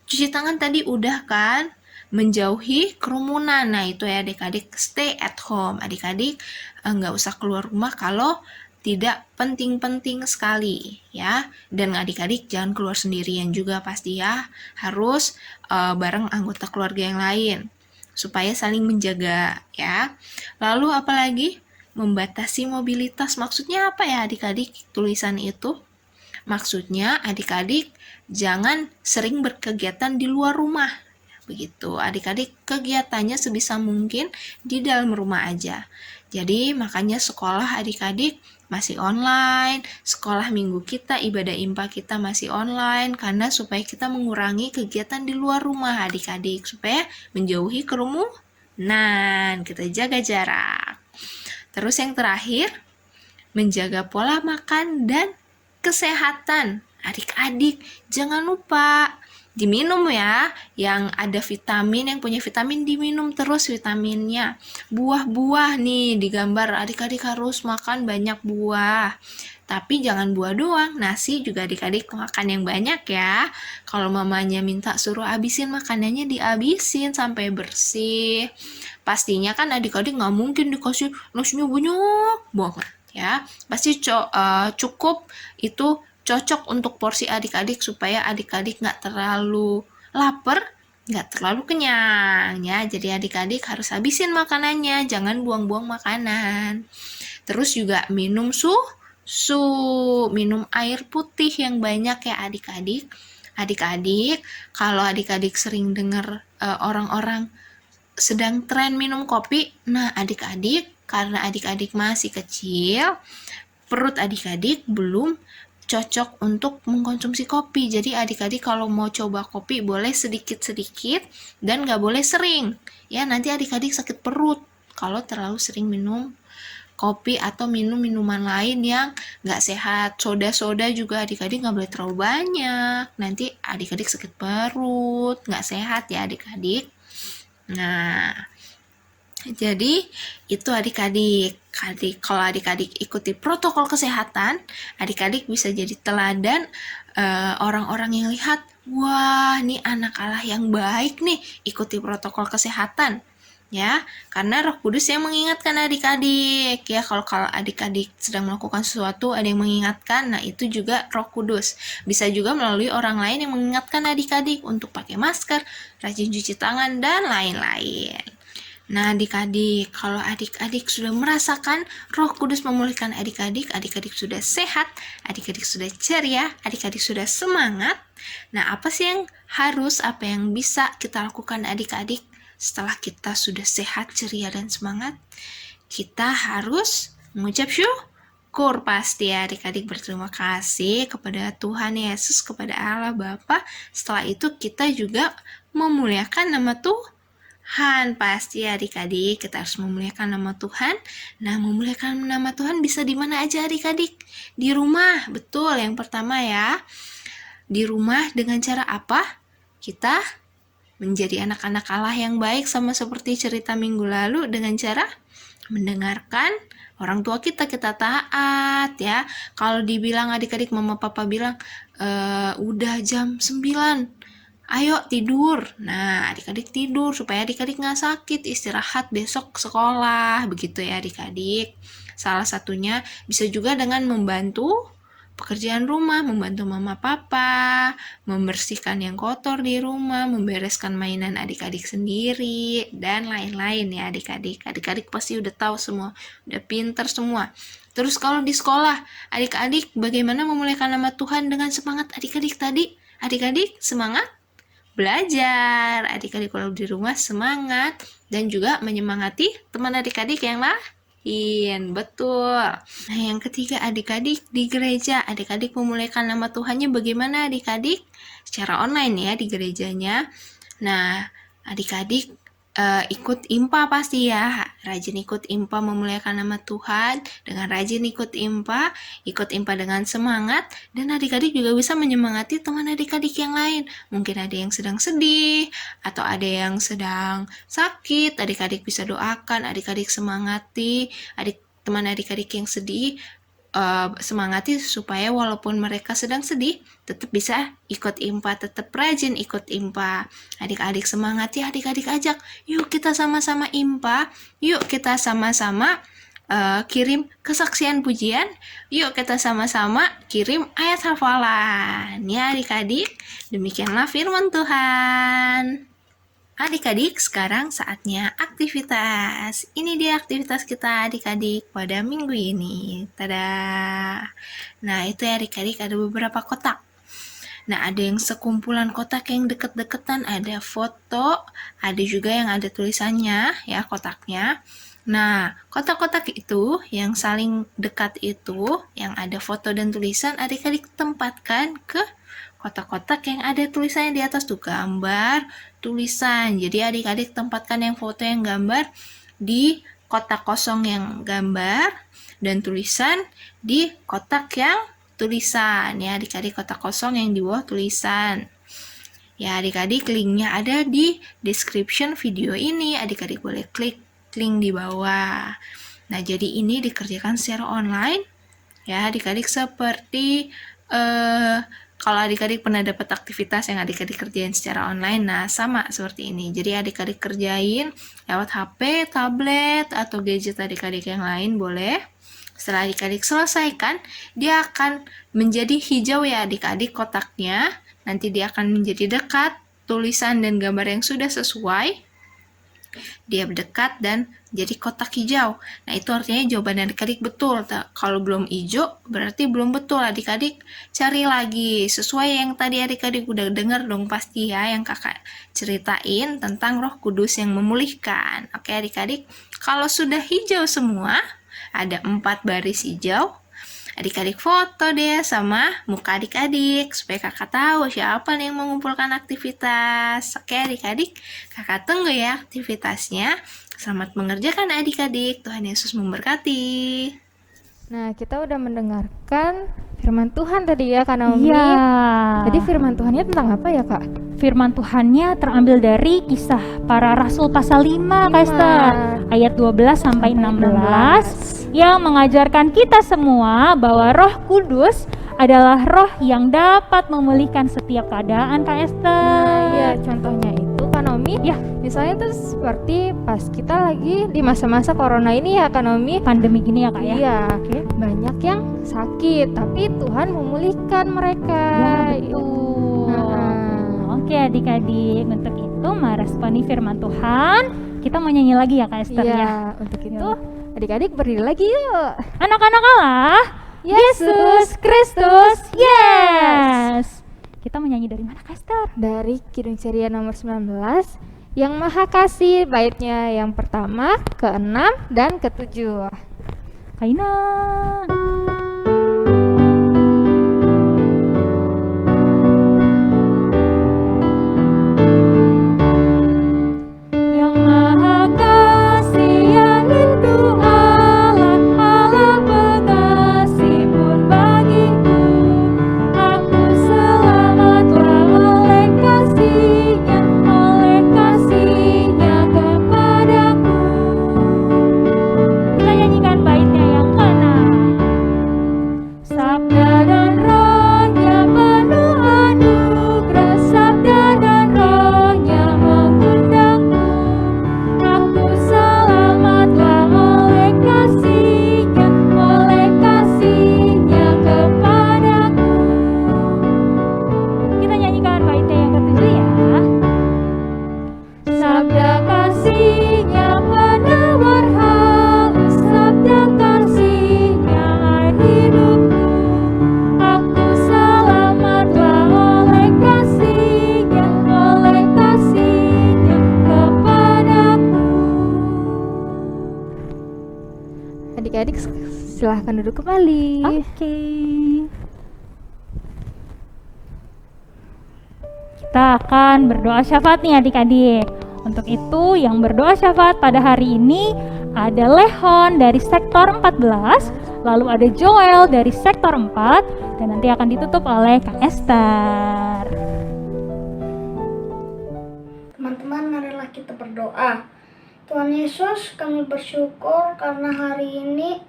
Cuci tangan tadi udah kan? Menjauhi kerumunan. Nah, itu ya adik-adik, stay at home. Adik-adik nggak usah keluar rumah kalau tidak penting-penting sekali ya. Dan adik-adik jangan keluar sendirian juga pasti ya. Harus bareng anggota keluarga yang lain supaya saling menjaga ya. Lalu apalagi? Membatasi mobilitas. Maksudnya apa ya adik-adik tulisan itu? Maksudnya adik-adik jangan sering berkegiatan di luar rumah. Begitu, adik-adik kegiatannya sebisa mungkin di dalam rumah aja. Jadi makanya sekolah adik-adik masih online, sekolah minggu kita, ibadah impa kita masih online, karena supaya kita mengurangi kegiatan di luar rumah adik-adik, supaya menjauhi kerumunan, kita jaga jarak. Terus yang terakhir, menjaga pola makan dan kesehatan. Adik-adik jangan lupa diminum ya, yang ada vitamin, yang punya vitamin diminum terus vitaminnya. Buah-buah nih digambar, adik-adik harus makan banyak buah. Tapi jangan buah doang, nasi juga adik-adik makan yang banyak ya. Kalau mamanya minta suruh habisin makanannya, dihabisin sampai bersih. Pastinya kan adik-adik nggak mungkin dikasih nasinya banyak banget ya. Pasti cukup, itu cocok untuk porsi adik-adik supaya adik-adik nggak terlalu lapar, nggak terlalu kenyang ya. Jadi adik-adik harus habisin makanannya, jangan buang-buang makanan. Terus juga minum minum air putih yang banyak ya adik-adik. Adik-adik, kalau adik-adik sering dengar orang-orang sedang tren minum kopi, nah adik-adik, karena adik-adik masih kecil, perut adik-adik belum cocok untuk mengkonsumsi kopi. Jadi adik-adik kalau mau coba kopi boleh sedikit-sedikit dan nggak boleh sering. Ya, nanti adik-adik sakit perut kalau terlalu sering minum kopi atau minum minuman lain yang nggak sehat. Soda-soda juga adik-adik nggak boleh terlalu banyak. Nanti adik-adik sakit perut, nggak sehat ya adik-adik. Nah, jadi itu adik-adik. Kalau adik-adik ikuti protokol kesehatan, adik-adik bisa jadi teladan orang-orang yang lihat, wah, ini anak Allah yang baik nih, ikuti protokol kesehatan. Ya, karena Roh Kudus yang mengingatkan adik-adik. Ya, kalau adik-adik sedang melakukan sesuatu, ada yang mengingatkan, nah itu juga Roh Kudus. Bisa juga melalui orang lain yang mengingatkan adik-adik untuk pakai masker, rajin cuci tangan, dan lain-lain. Nah, adik-adik, kalau adik-adik sudah merasakan Roh Kudus memulihkan adik-adik, adik-adik sudah sehat, adik-adik sudah ceria, adik-adik sudah semangat. Nah, apa sih yang apa yang bisa kita lakukan adik-adik setelah kita sudah sehat, ceria, dan semangat? Kita harus mengucap syukur pasti ya adik-adik, berterima kasih kepada Tuhan Yesus, kepada Allah Bapa. Setelah itu kita juga memuliakan nama Tuhan. Pasti adik-adik, kita harus memuliakan nama Tuhan. Nah, memuliakan nama Tuhan bisa di mana aja adik-adik? Di rumah, betul. Yang pertama ya, di rumah dengan cara apa? Kita menjadi anak-anak Allah yang baik, sama seperti cerita minggu lalu, dengan cara mendengarkan orang tua kita taat ya. Kalau dibilang adik-adik, mama papa bilang, udah jam 9, ayo tidur. Nah, adik-adik tidur supaya adik-adik nggak sakit, istirahat besok sekolah, begitu ya adik-adik. Salah satunya bisa juga dengan membantu pekerjaan rumah, membantu mama papa, membersihkan yang kotor di rumah, membereskan mainan adik-adik sendiri, dan lain-lain ya adik-adik. Adik-adik pasti udah tahu semua, udah pinter semua. Terus kalau di sekolah, adik-adik bagaimana memuliakan nama Tuhan dengan semangat adik-adik tadi? Adik-adik semangat belajar, adik-adik kalau di rumah semangat, dan juga menyemangati teman adik-adik yang lain, betul. Nah, yang ketiga adik-adik di gereja, adik-adik memuliakan nama Tuhannya bagaimana adik-adik? Secara online ya di gerejanya. Nah, adik-adik ikut IMPA pasti ya, rajin ikut IMPA memuliakan nama Tuhan, dengan rajin ikut IMPA dengan semangat, dan adik-adik juga bisa menyemangati teman adik-adik yang lain. Mungkin ada yang sedang sedih, atau ada yang sedang sakit, adik-adik bisa doakan, adik-adik semangati, teman adik-adik yang sedih, semangati supaya walaupun mereka sedang sedih, tetap bisa ikut IMPA, tetap rajin ikut IMPA. Adik-adik semangat ya, adik-adik ajak, yuk kita sama-sama IMPA, yuk kita sama-sama kirim kesaksian pujian, yuk kita sama-sama kirim ayat hafalan. Ya adik-adik, demikianlah firman Tuhan. Adik-adik, sekarang saatnya aktivitas. Ini dia aktivitas kita adik-adik pada minggu ini. Tada! Nah, itu ya adik-adik, ada beberapa kotak. Nah, ada yang sekumpulan kotak yang deket-deketan, ada foto, ada juga yang ada tulisannya ya kotaknya. Nah, kotak-kotak itu yang saling dekat itu, yang ada foto dan tulisan, adik-adik tempatkan ke kotak-kotak yang ada tulisannya di atas tuh, gambar, tulisan. Jadi adik-adik tempatkan yang foto yang gambar di kotak kosong yang gambar, dan tulisan di kotak yang tulisan ya adik-adik, kotak kosong yang di bawah tulisan. Ya adik-adik, linknya ada di description video ini, adik-adik boleh klik link di bawah. Nah, jadi ini dikerjakan secara online ya adik-adik, seperti kalau adik-adik pernah dapat aktivitas yang adik-adik kerjain secara online, nah sama seperti ini. Jadi adik-adik kerjain lewat HP, tablet, atau gadget adik-adik yang lain boleh. Setelah adik-adik selesaikan, dia akan menjadi hijau ya adik-adik kotaknya. Nanti dia akan menjadi dekat, tulisan dan gambar yang sudah sesuai. Dia dekat dan jadi kotak hijau. Nah, itu artinya jawaban adik-adik betul. Kalau belum hijau, berarti belum betul. Adik-adik cari lagi. Sesuai yang tadi adik-adik udah dengar dong pasti ya, yang kakak ceritain tentang Roh Kudus yang memulihkan. Oke adik-adik, kalau sudah hijau semua, ada 4 baris hijau, adik-adik foto deh sama muka adik-adik supaya kakak tahu siapa nih yang mengumpulkan aktivitas. Oke adik-adik, kakak tunggu ya aktivitasnya. Selamat mengerjakan adik-adik. Tuhan Yesus memberkati. Nah, kita udah mendengarkan firman Tuhan tadi ya, Kak Naomi. Iya. Jadi firman Tuhannya tentang apa ya, Kak? Firman Tuhannya terambil dari Kisah Para Rasul pasal 5, Kak Esther, ayat 12 sampai 16 yang mengajarkan kita semua bahwa Roh Kudus adalah roh yang dapat memulihkan setiap keadaan, Kak Esther. Iya, contohnya itu Kak Naomi. Ya. Misalnya tuh seperti pas kita lagi di masa-masa corona ini ya, Kak Naomi. Pandemi gini ya, Kak ya. Iya, Oke. banyak yang sakit, tapi Tuhan memulihkan mereka. Ya, betul. Nah, Oke adik-adik, untuk itu meresponi firman Tuhan, kita mau nyanyi lagi ya Kak Esther ya. iya, untuk itu adik-adik berdiri lagi yuk. Anak-anak Allah, Yesus Kristus, yes. Kita mau nyanyi dari mana Kak Esther? Dari Kidung Ceria nomor 19 yang Maha Kasih, baitnya yang pertama, ke-6 dan ke-7. Kaina. Yang Maha Kasih, yang itu Allah, Allah pengasih pun bagiku. Aku selamatlah oleh kasih-Nya kepadaku. Kita nyanyikan baitnya yang ke-6. Sabda dan rohnya penuh anugerah, sabda dan rohnya mengundangku. Aku selamatlah oleh kasih-Nya kepadaku. Kita nyanyikan baitnya yang ke-7 ya. Sabda kasih-Nya penawar halus, sabda kasih-Nya air hidupku. Aku selamatlah oleh kasih-Nya kepadaku. Adik-adik silahkan duduk kembali. Oke. Kita akan berdoa syafaat nih adik-adik. Untuk itu yang berdoa syafaat pada hari ini ada Lehon dari sektor 14, lalu ada Joel dari sektor 4, dan nanti akan ditutup oleh Kak Esther. Teman-teman, marilah kita berdoa. Tuhan Yesus, kami bersyukur karena hari ini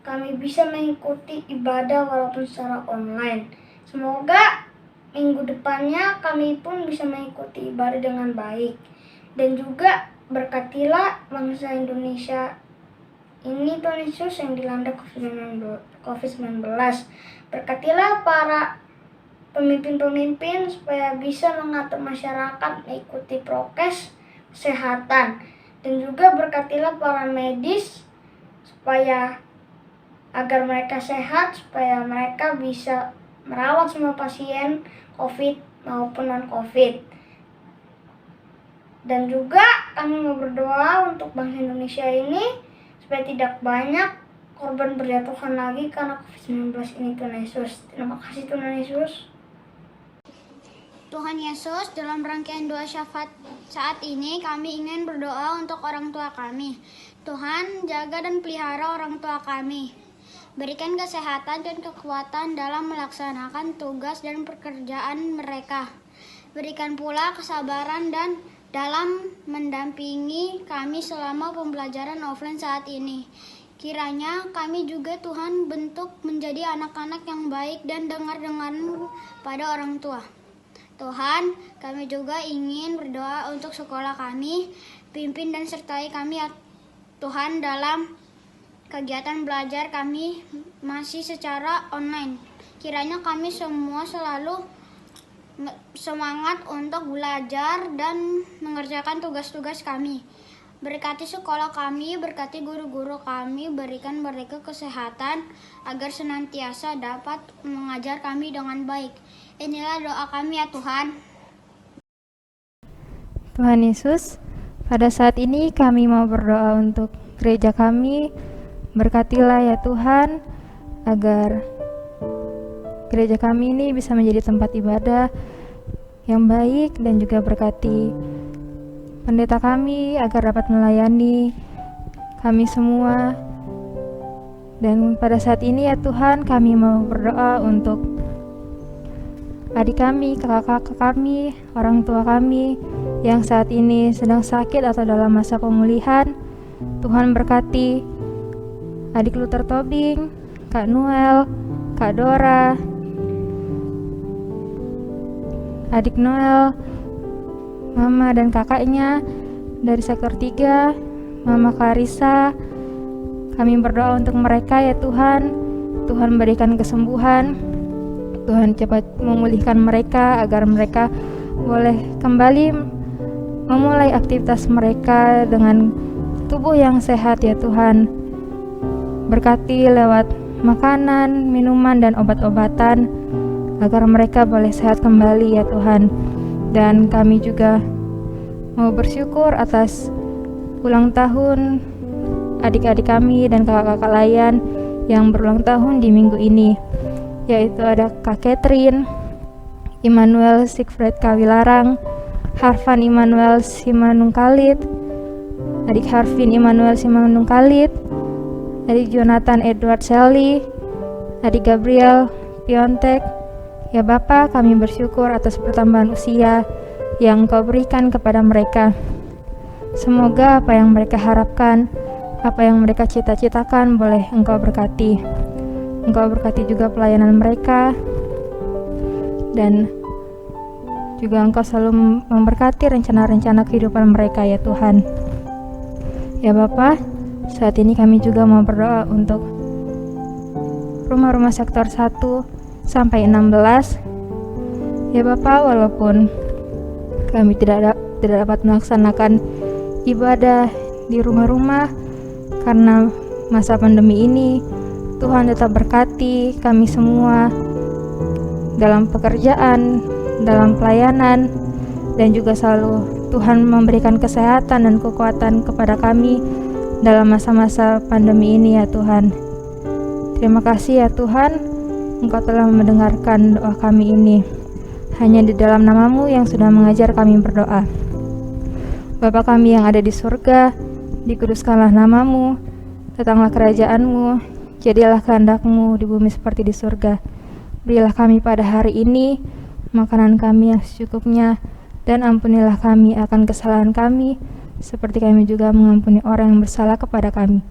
kami bisa mengikuti ibadah walaupun secara online. Semoga minggu depannya kami pun bisa mengikuti ibadah dengan baik. Dan juga berkatilah bangsa Indonesia ini, Tuhan Yesus, yang dilanda COVID-19. Berkatilah para pemimpin-pemimpin supaya bisa mengatur masyarakat mengikuti prokes kesehatan. Dan juga berkatilah para medis supaya agar mereka sehat, supaya mereka bisa merawat semua pasien COVID maupun non-COVID. Dan juga kami mau berdoa untuk bangsa Indonesia ini supaya tidak banyak korban berjatuhan lagi karena COVID-19 ini, Tuhan Yesus. Terima kasih Tuhan Yesus. Tuhan Yesus, dalam rangkaian doa syafaat saat ini kami ingin berdoa untuk orang tua kami. Tuhan, jaga dan pelihara orang tua kami. Berikan kesehatan dan kekuatan dalam melaksanakan tugas dan pekerjaan mereka. Berikan pula kesabaran dan dalam mendampingi kami selama pembelajaran offline saat ini. Kiranya kami juga Tuhan bentuk menjadi anak-anak yang baik dan dengar-dengaran pada orang tua. Tuhan, kami juga ingin berdoa untuk sekolah kami, pimpin dan sertai kami ya Tuhan dalam kegiatan belajar kami masih secara online. Kiranya kami semua selalu semangat untuk belajar dan mengerjakan tugas-tugas kami. Berkati sekolah kami, berkati guru-guru kami, berikan mereka kesehatan agar senantiasa dapat mengajar kami dengan baik. Inilah doa kami ya Tuhan. Tuhan Yesus, pada saat ini kami mau berdoa untuk gereja kami. Berkatilah ya Tuhan, agar gereja kami ini bisa menjadi tempat ibadah yang baik, dan juga berkati pendeta kami agar dapat melayani kami semua. Dan pada saat ini ya Tuhan, kami mau berdoa untuk adik kami, kakak-kakak kami, orang tua kami yang saat ini sedang sakit atau dalam masa pemulihan. Tuhan berkati adik Luther Tobing, Kak Noel, Kak Dora, adik Noel, Mama dan kakaknya dari sektor 3, Mama Clarissa. Kami berdoa untuk mereka ya Tuhan. Tuhan berikan kesembuhan. Tuhan cepat memulihkan mereka agar mereka boleh kembali memulai aktivitas mereka dengan tubuh yang sehat ya Tuhan. Berkati lewat makanan, minuman, dan obat-obatan agar mereka boleh sehat kembali ya Tuhan. Dan kami juga mau bersyukur atas ulang tahun adik-adik kami dan kakak-kakak lain yang berulang tahun di minggu ini, yaitu ada Kak Catherine, Immanuel Siegfried Kawilarang, Harvan Immanuel Simanung Khalid, adik Harvin Immanuel Simanung Khalid, adik Jonathan Edward Sally, adik Gabriel Piontek. Ya Bapa, kami bersyukur atas pertambahan usia yang Engkau berikan kepada mereka. Semoga apa yang mereka harapkan, apa yang mereka cita-citakan boleh Engkau berkati. Engkau berkati juga pelayanan mereka, dan juga Engkau selalu memberkati rencana-rencana kehidupan mereka ya Tuhan. Ya Bapa, saat ini kami juga mau berdoa untuk rumah-rumah sektor 1 sampai 16. Ya Bapa, walaupun kami tidak dapat melaksanakan ibadah di rumah-rumah karena masa pandemi ini, Tuhan tetap berkati kami semua dalam pekerjaan, dalam pelayanan, dan juga selalu Tuhan memberikan kesehatan dan kekuatan kepada kami dalam masa-masa pandemi ini ya Tuhan. Terima kasih ya Tuhan, Engkau telah mendengarkan doa kami ini. Hanya di dalam nama-Mu yang sudah mengajar kami berdoa. Bapa kami yang ada di surga, dikuduskanlah nama-Mu, datanglah kerajaan-Mu, jadilah kehendak-Mu di bumi seperti di surga. Berilah kami pada hari ini makanan kami yang secukupnya, dan ampunilah kami akan kesalahan kami, seperti kami juga mengampuni orang yang bersalah kepada kami.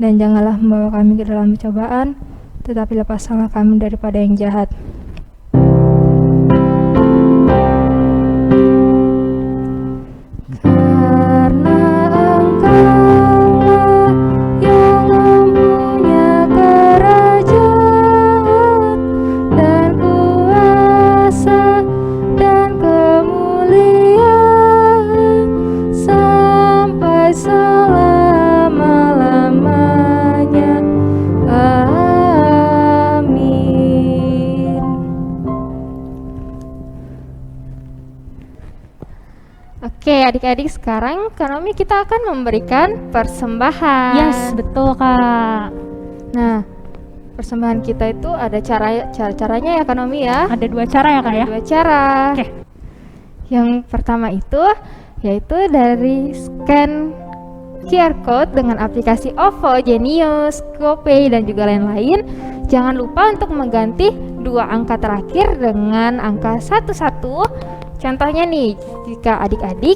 Dan janganlah membawa kami ke dalam pencobaan, tetapi lepaskanlah kami daripada yang jahat. Oke adik-adik, sekarang Kanomi kita akan memberikan persembahan. Yes, betul Kak. Nah, persembahan kita itu ada caranya ya Kanomi ya. Ada 2 cara ya Kak ya? 2 cara. Oke. Yang pertama itu yaitu dari scan QR code dengan aplikasi OVO, Genius, GoPay, dan juga lain-lain. Jangan lupa untuk mengganti 2 angka terakhir dengan angka 11. Contohnya nih, jika adik-adik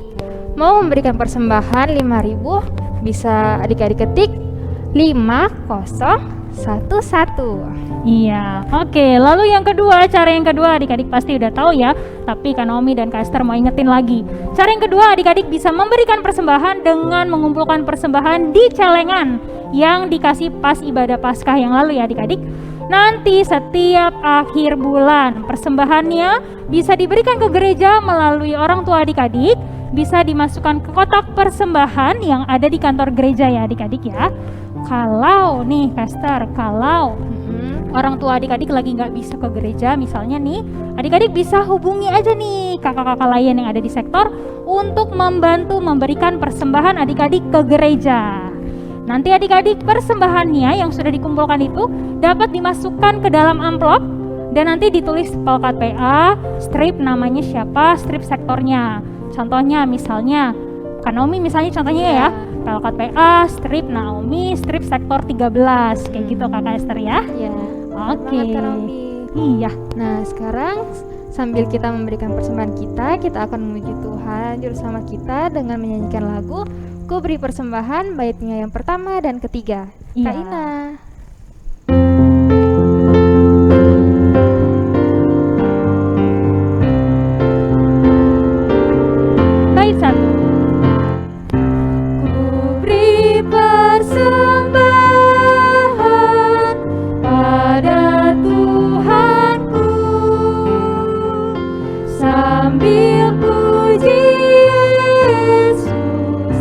mau memberikan persembahan 5.000, bisa adik-adik ketik 5011. Iya, oke. Lalu cara yang kedua adik-adik pasti udah tahu ya. Tapi Kanomi dan Kak Esther mau ingetin lagi. Cara yang kedua, adik-adik bisa memberikan persembahan dengan mengumpulkan persembahan di celengan yang dikasih pas ibadah Paskah yang lalu ya adik-adik. Nanti setiap akhir bulan persembahannya bisa diberikan ke gereja melalui orang tua adik-adik bisa dimasukkan ke kotak persembahan yang ada di kantor gereja ya adik-adik ya. Kalau nih Kester, kalau orang tua adik-adik lagi nggak bisa ke gereja misalnya nih, adik-adik bisa hubungi aja nih kakak-kakak lain yang ada di sektor untuk membantu memberikan persembahan adik-adik ke gereja. Nanti adik-adik persembahannya yang sudah dikumpulkan itu dapat dimasukkan ke dalam amplop dan nanti ditulis Pelkat PA, strip namanya siapa, strip sektornya. Contohnya misalnya Naomi misalnya contohnya ya, Pelkat PA, strip Naomi, strip sektor 13 kayak gitu Kakak Esther ya. Ya. Oke. Iya. Nah, sekarang sambil kita memberikan persembahan kita akan memuji Tuhan juru selamat kita dengan menyanyikan lagu Ku Beri Persembahan baitnya yang pertama dan ketiga. Iya. Kak Ina. Bait 1. Persembahan pada Tuhanku sambil puji Yesus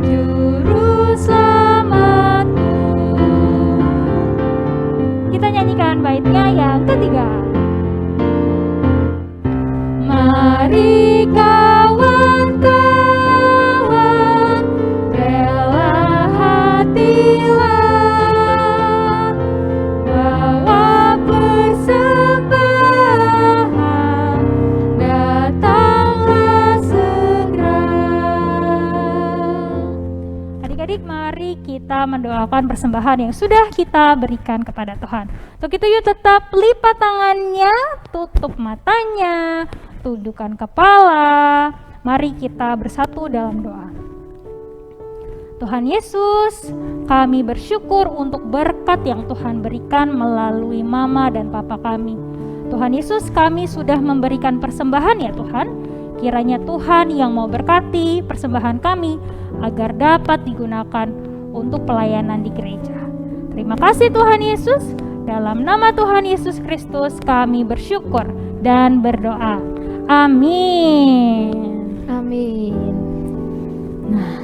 juru selamatku. Kita nyanyikan baitnya yang ketiga. Mari kawan-kawan rela hatilah bawa persembahan, datanglah segera. Adik-adik mari kita mendoakan persembahan yang sudah kita berikan kepada Tuhan. Untuk itu yuk tetap lipat tangannya, tutup matanya, tundukkan kepala. Mari kita bersatu dalam doa. Tuhan Yesus, kami bersyukur untuk berkat yang Tuhan berikan melalui mama dan papa kami. Tuhan Yesus, kami sudah memberikan persembahan ya Tuhan. Kiranya Tuhan yang mau berkati persembahan kami agar dapat digunakan untuk pelayanan di gereja. Terima kasih Tuhan Yesus. Dalam nama Tuhan Yesus Kristus kami bersyukur dan berdoa. Amin. Amin. Nah,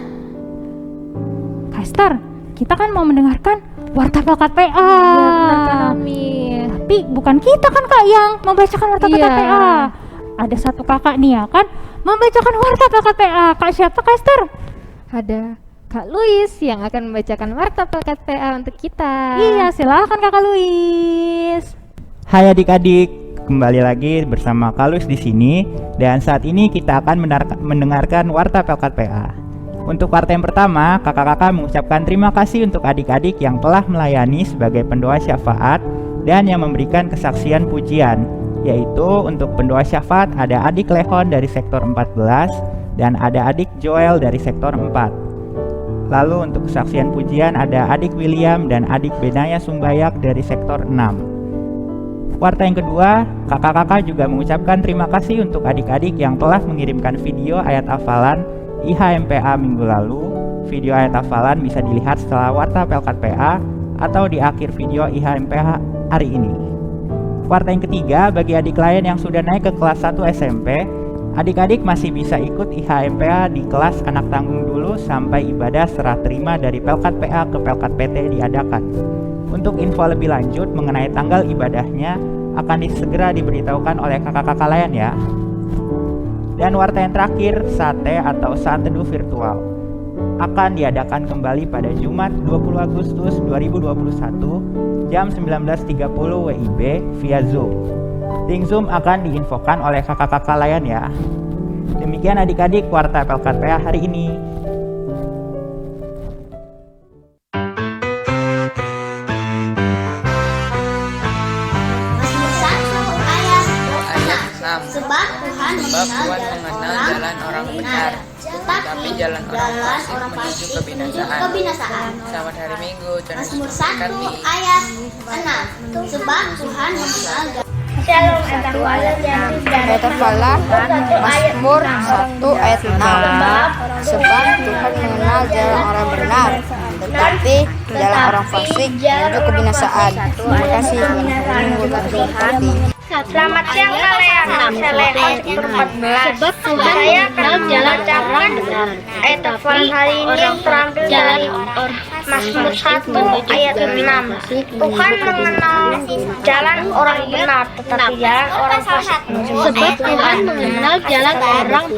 Kak Esther, kita kan mau mendengarkan Warta Pelkat PA. Ya, benar Kak Naomi. Tapi bukan kita kan Kak yang membacakan Warta Pelkat PA. Ada satu kakak nih ya kan membacakan Warta Pelkat PA. Kak siapa Kak Esther? Ada Kak Luis yang akan membacakan Warta Pelkat PA untuk kita. Iya, silakan Kakak Luis. Hai adik-adik, kembali lagi bersama Kak Luis di sini dan saat ini kita akan mendengarkan Warta Pelkat PA. Untuk warta yang pertama, kakak-kakak mengucapkan terima kasih untuk adik-adik yang telah melayani sebagai pendoa syafaat dan yang memberikan kesaksian pujian, yaitu untuk pendoa syafaat ada adik Lehon dari sektor 14 dan ada adik Joel dari sektor 4. Lalu untuk kesaksian pujian ada adik William dan adik Benaya Sumbayak dari sektor 6. Warta yang kedua, kakak-kakak juga mengucapkan terima kasih untuk adik-adik yang telah mengirimkan video ayat hafalan IHMPA minggu lalu. Video ayat hafalan bisa dilihat setelah Warta Pelkat PA atau di akhir video IHMPA hari ini. Warta yang ketiga, bagi adik lain yang sudah naik ke kelas 1 SMP, adik-adik masih bisa ikut IHMPA di kelas anak tanggung dulu sampai ibadah serah terima dari Pelkat PA ke Pelkat PT diadakan. Untuk info lebih lanjut mengenai tanggal ibadahnya akan segera diberitahukan oleh kakak-kakak lain ya. Dan warta yang terakhir, sate atau saat teduh virtual akan diadakan kembali pada Jumat 20 Agustus 2021 jam 19.30 WIB via Zoom. Link Zoom akan diinfokan oleh kakak-kakak lain ya. Demikian adik-adik Warta Pelkat PA hari ini. Sebab Tuhan mengenal jalan orang benar, tetapi jalan orang fasik menuju kebinasaan. Selamat hari Minggu. Mazmur 1 ayat 6. Sebab Tuhan mengenal jalan. Shalom, ayat terpalah Mazmur 1 ayat 6. Sebab Tuhan mengenal jalan orang benar, tetapi jalan orang fasik menuju kebinasaan. Terima kasih. Selamat siang kalian. Saya Leon Sektor 14. Saya akan membacakan ayat hafalan hari ini yang terambil dari Mazmur 1 ayat 6. Tuhan mengenal jalan orang benar, tetapi jalan orang fasik. Sebab Tuhan mengenal jalan orang.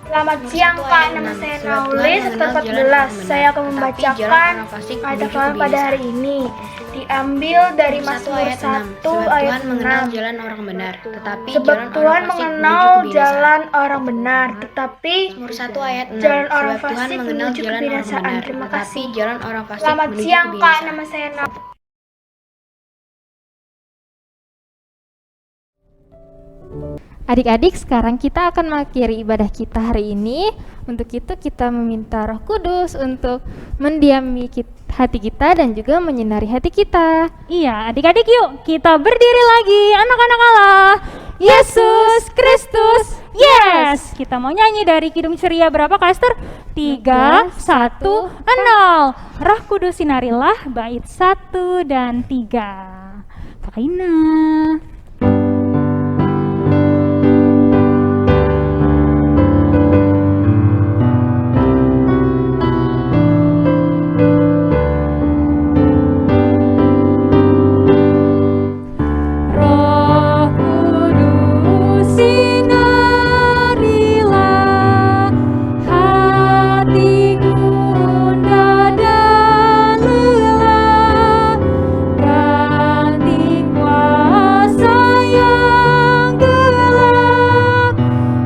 Selamat siang Kak, nama saya Nauli Sektor 14. Saya akan membacakan ayat hafalan pada hari ini. Diambil dari Mazmur 1 ayat 6. jalan orang benar, tetapi Sebab Tuhan mengenal jalan orang benar, tetapi Mazmur 1 ayat 6. jalan orang Sebab Tuhan fasik mengenal menuju jalan orang kebinasaan. benar, Terima tetapi kasih. jalan orang fasik Selamat menuju siang Kak, kebinasaan. nama saya Nauli. Adik-adik, sekarang kita akan mengakhiri ibadah kita hari ini. Untuk itu kita meminta Roh Kudus untuk mendiami hati kita dan juga menyinari hati kita. Iya, adik-adik yuk kita berdiri lagi, anak-anak Allah. Yesus Kristus, yes! Kita mau nyanyi dari Kidung Ceria berapa, Kaster? 3, 1, 0. Roh Kudus sinarilah, bait 1 dan 3. Pakaina. Roh Kudus sinarilah, hatiku gundah dan lelah, ganti kuasa yang gelap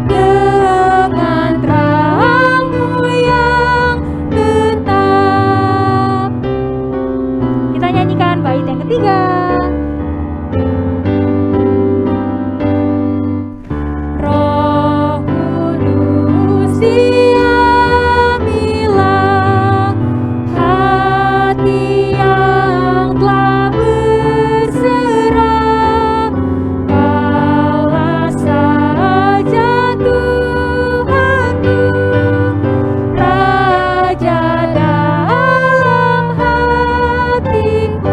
dengan terang-Mu yang tetap. Kita nyanyikan bait yang ketiga. Roh Kudus diamilah, hati yang telah berserah. Kaulah saja Tuhanku, Raja dalam hatiku.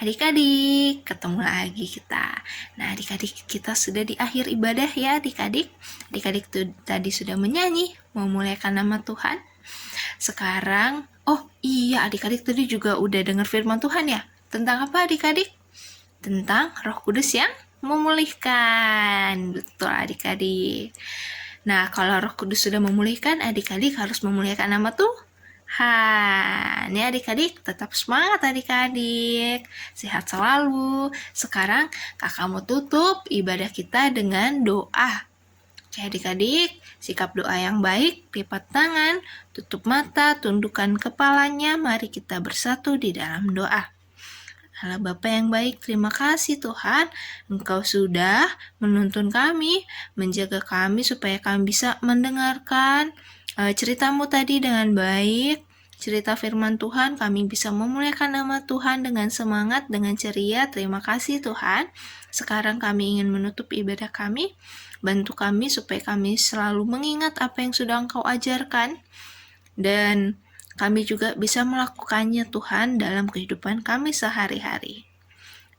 Adik-adik, ketemu lagi kita. Nah, adik-adik, kita sudah di akhir ibadah ya, adik-adik. Adik-adik tuh tadi sudah menyanyi, memuliakan nama Tuhan. Sekarang, oh iya, adik-adik tadi juga udah dengar firman Tuhan ya. Tentang apa, adik-adik? Tentang Roh Kudus yang memulihkan. Betul, adik-adik. Nah, kalau Roh Kudus sudah memulihkan, adik-adik harus memuliakan nama Tuhan. Ini adik-adik tetap semangat adik-adik, sehat selalu. Sekarang kakak mau tutup ibadah kita dengan doa. Oke adik-adik, sikap doa yang baik, lipat tangan, tutup mata, tundukkan kepalanya, mari kita bersatu di dalam doa. Allah Bapa yang baik, terima kasih Tuhan, Engkau sudah menuntun kami, menjaga kami supaya kami bisa mendengarkan ceritamu tadi dengan baik, cerita firman Tuhan, kami bisa memuliakan nama Tuhan dengan semangat, dengan ceria. Terima kasih Tuhan. Sekarang kami ingin menutup ibadah kami. Bantu kami supaya kami selalu mengingat apa yang sudah Engkau ajarkan, dan kami juga bisa melakukannya Tuhan dalam kehidupan kami sehari-hari.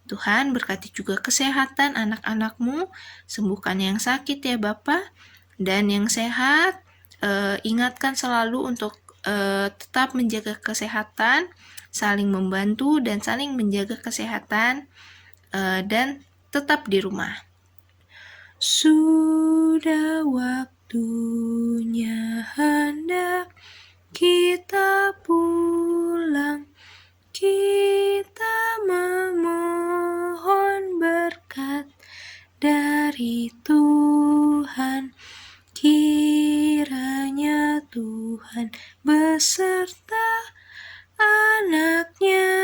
Tuhan berkati juga kesehatan anak-anak-Mu, sembuhkan yang sakit ya Bapa, dan yang sehat ingatkan selalu untuk tetap menjaga kesehatan, saling membantu dan saling menjaga kesehatan, dan tetap di rumah. Sudah waktunya hendak kita pulang, kita memohon berkat dari Tuhan. Kiranya Tuhan beserta anak-Nya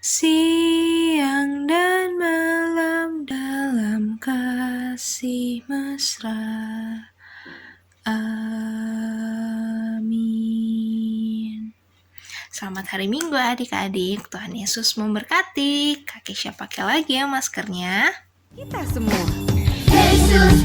siang dan malam dalam kasih mesra. Amin. Selamat hari Minggu adik-adik. Tuhan Yesus memberkati. Kakek siapa pakai lagi ya maskernya? Kita semua. Yesus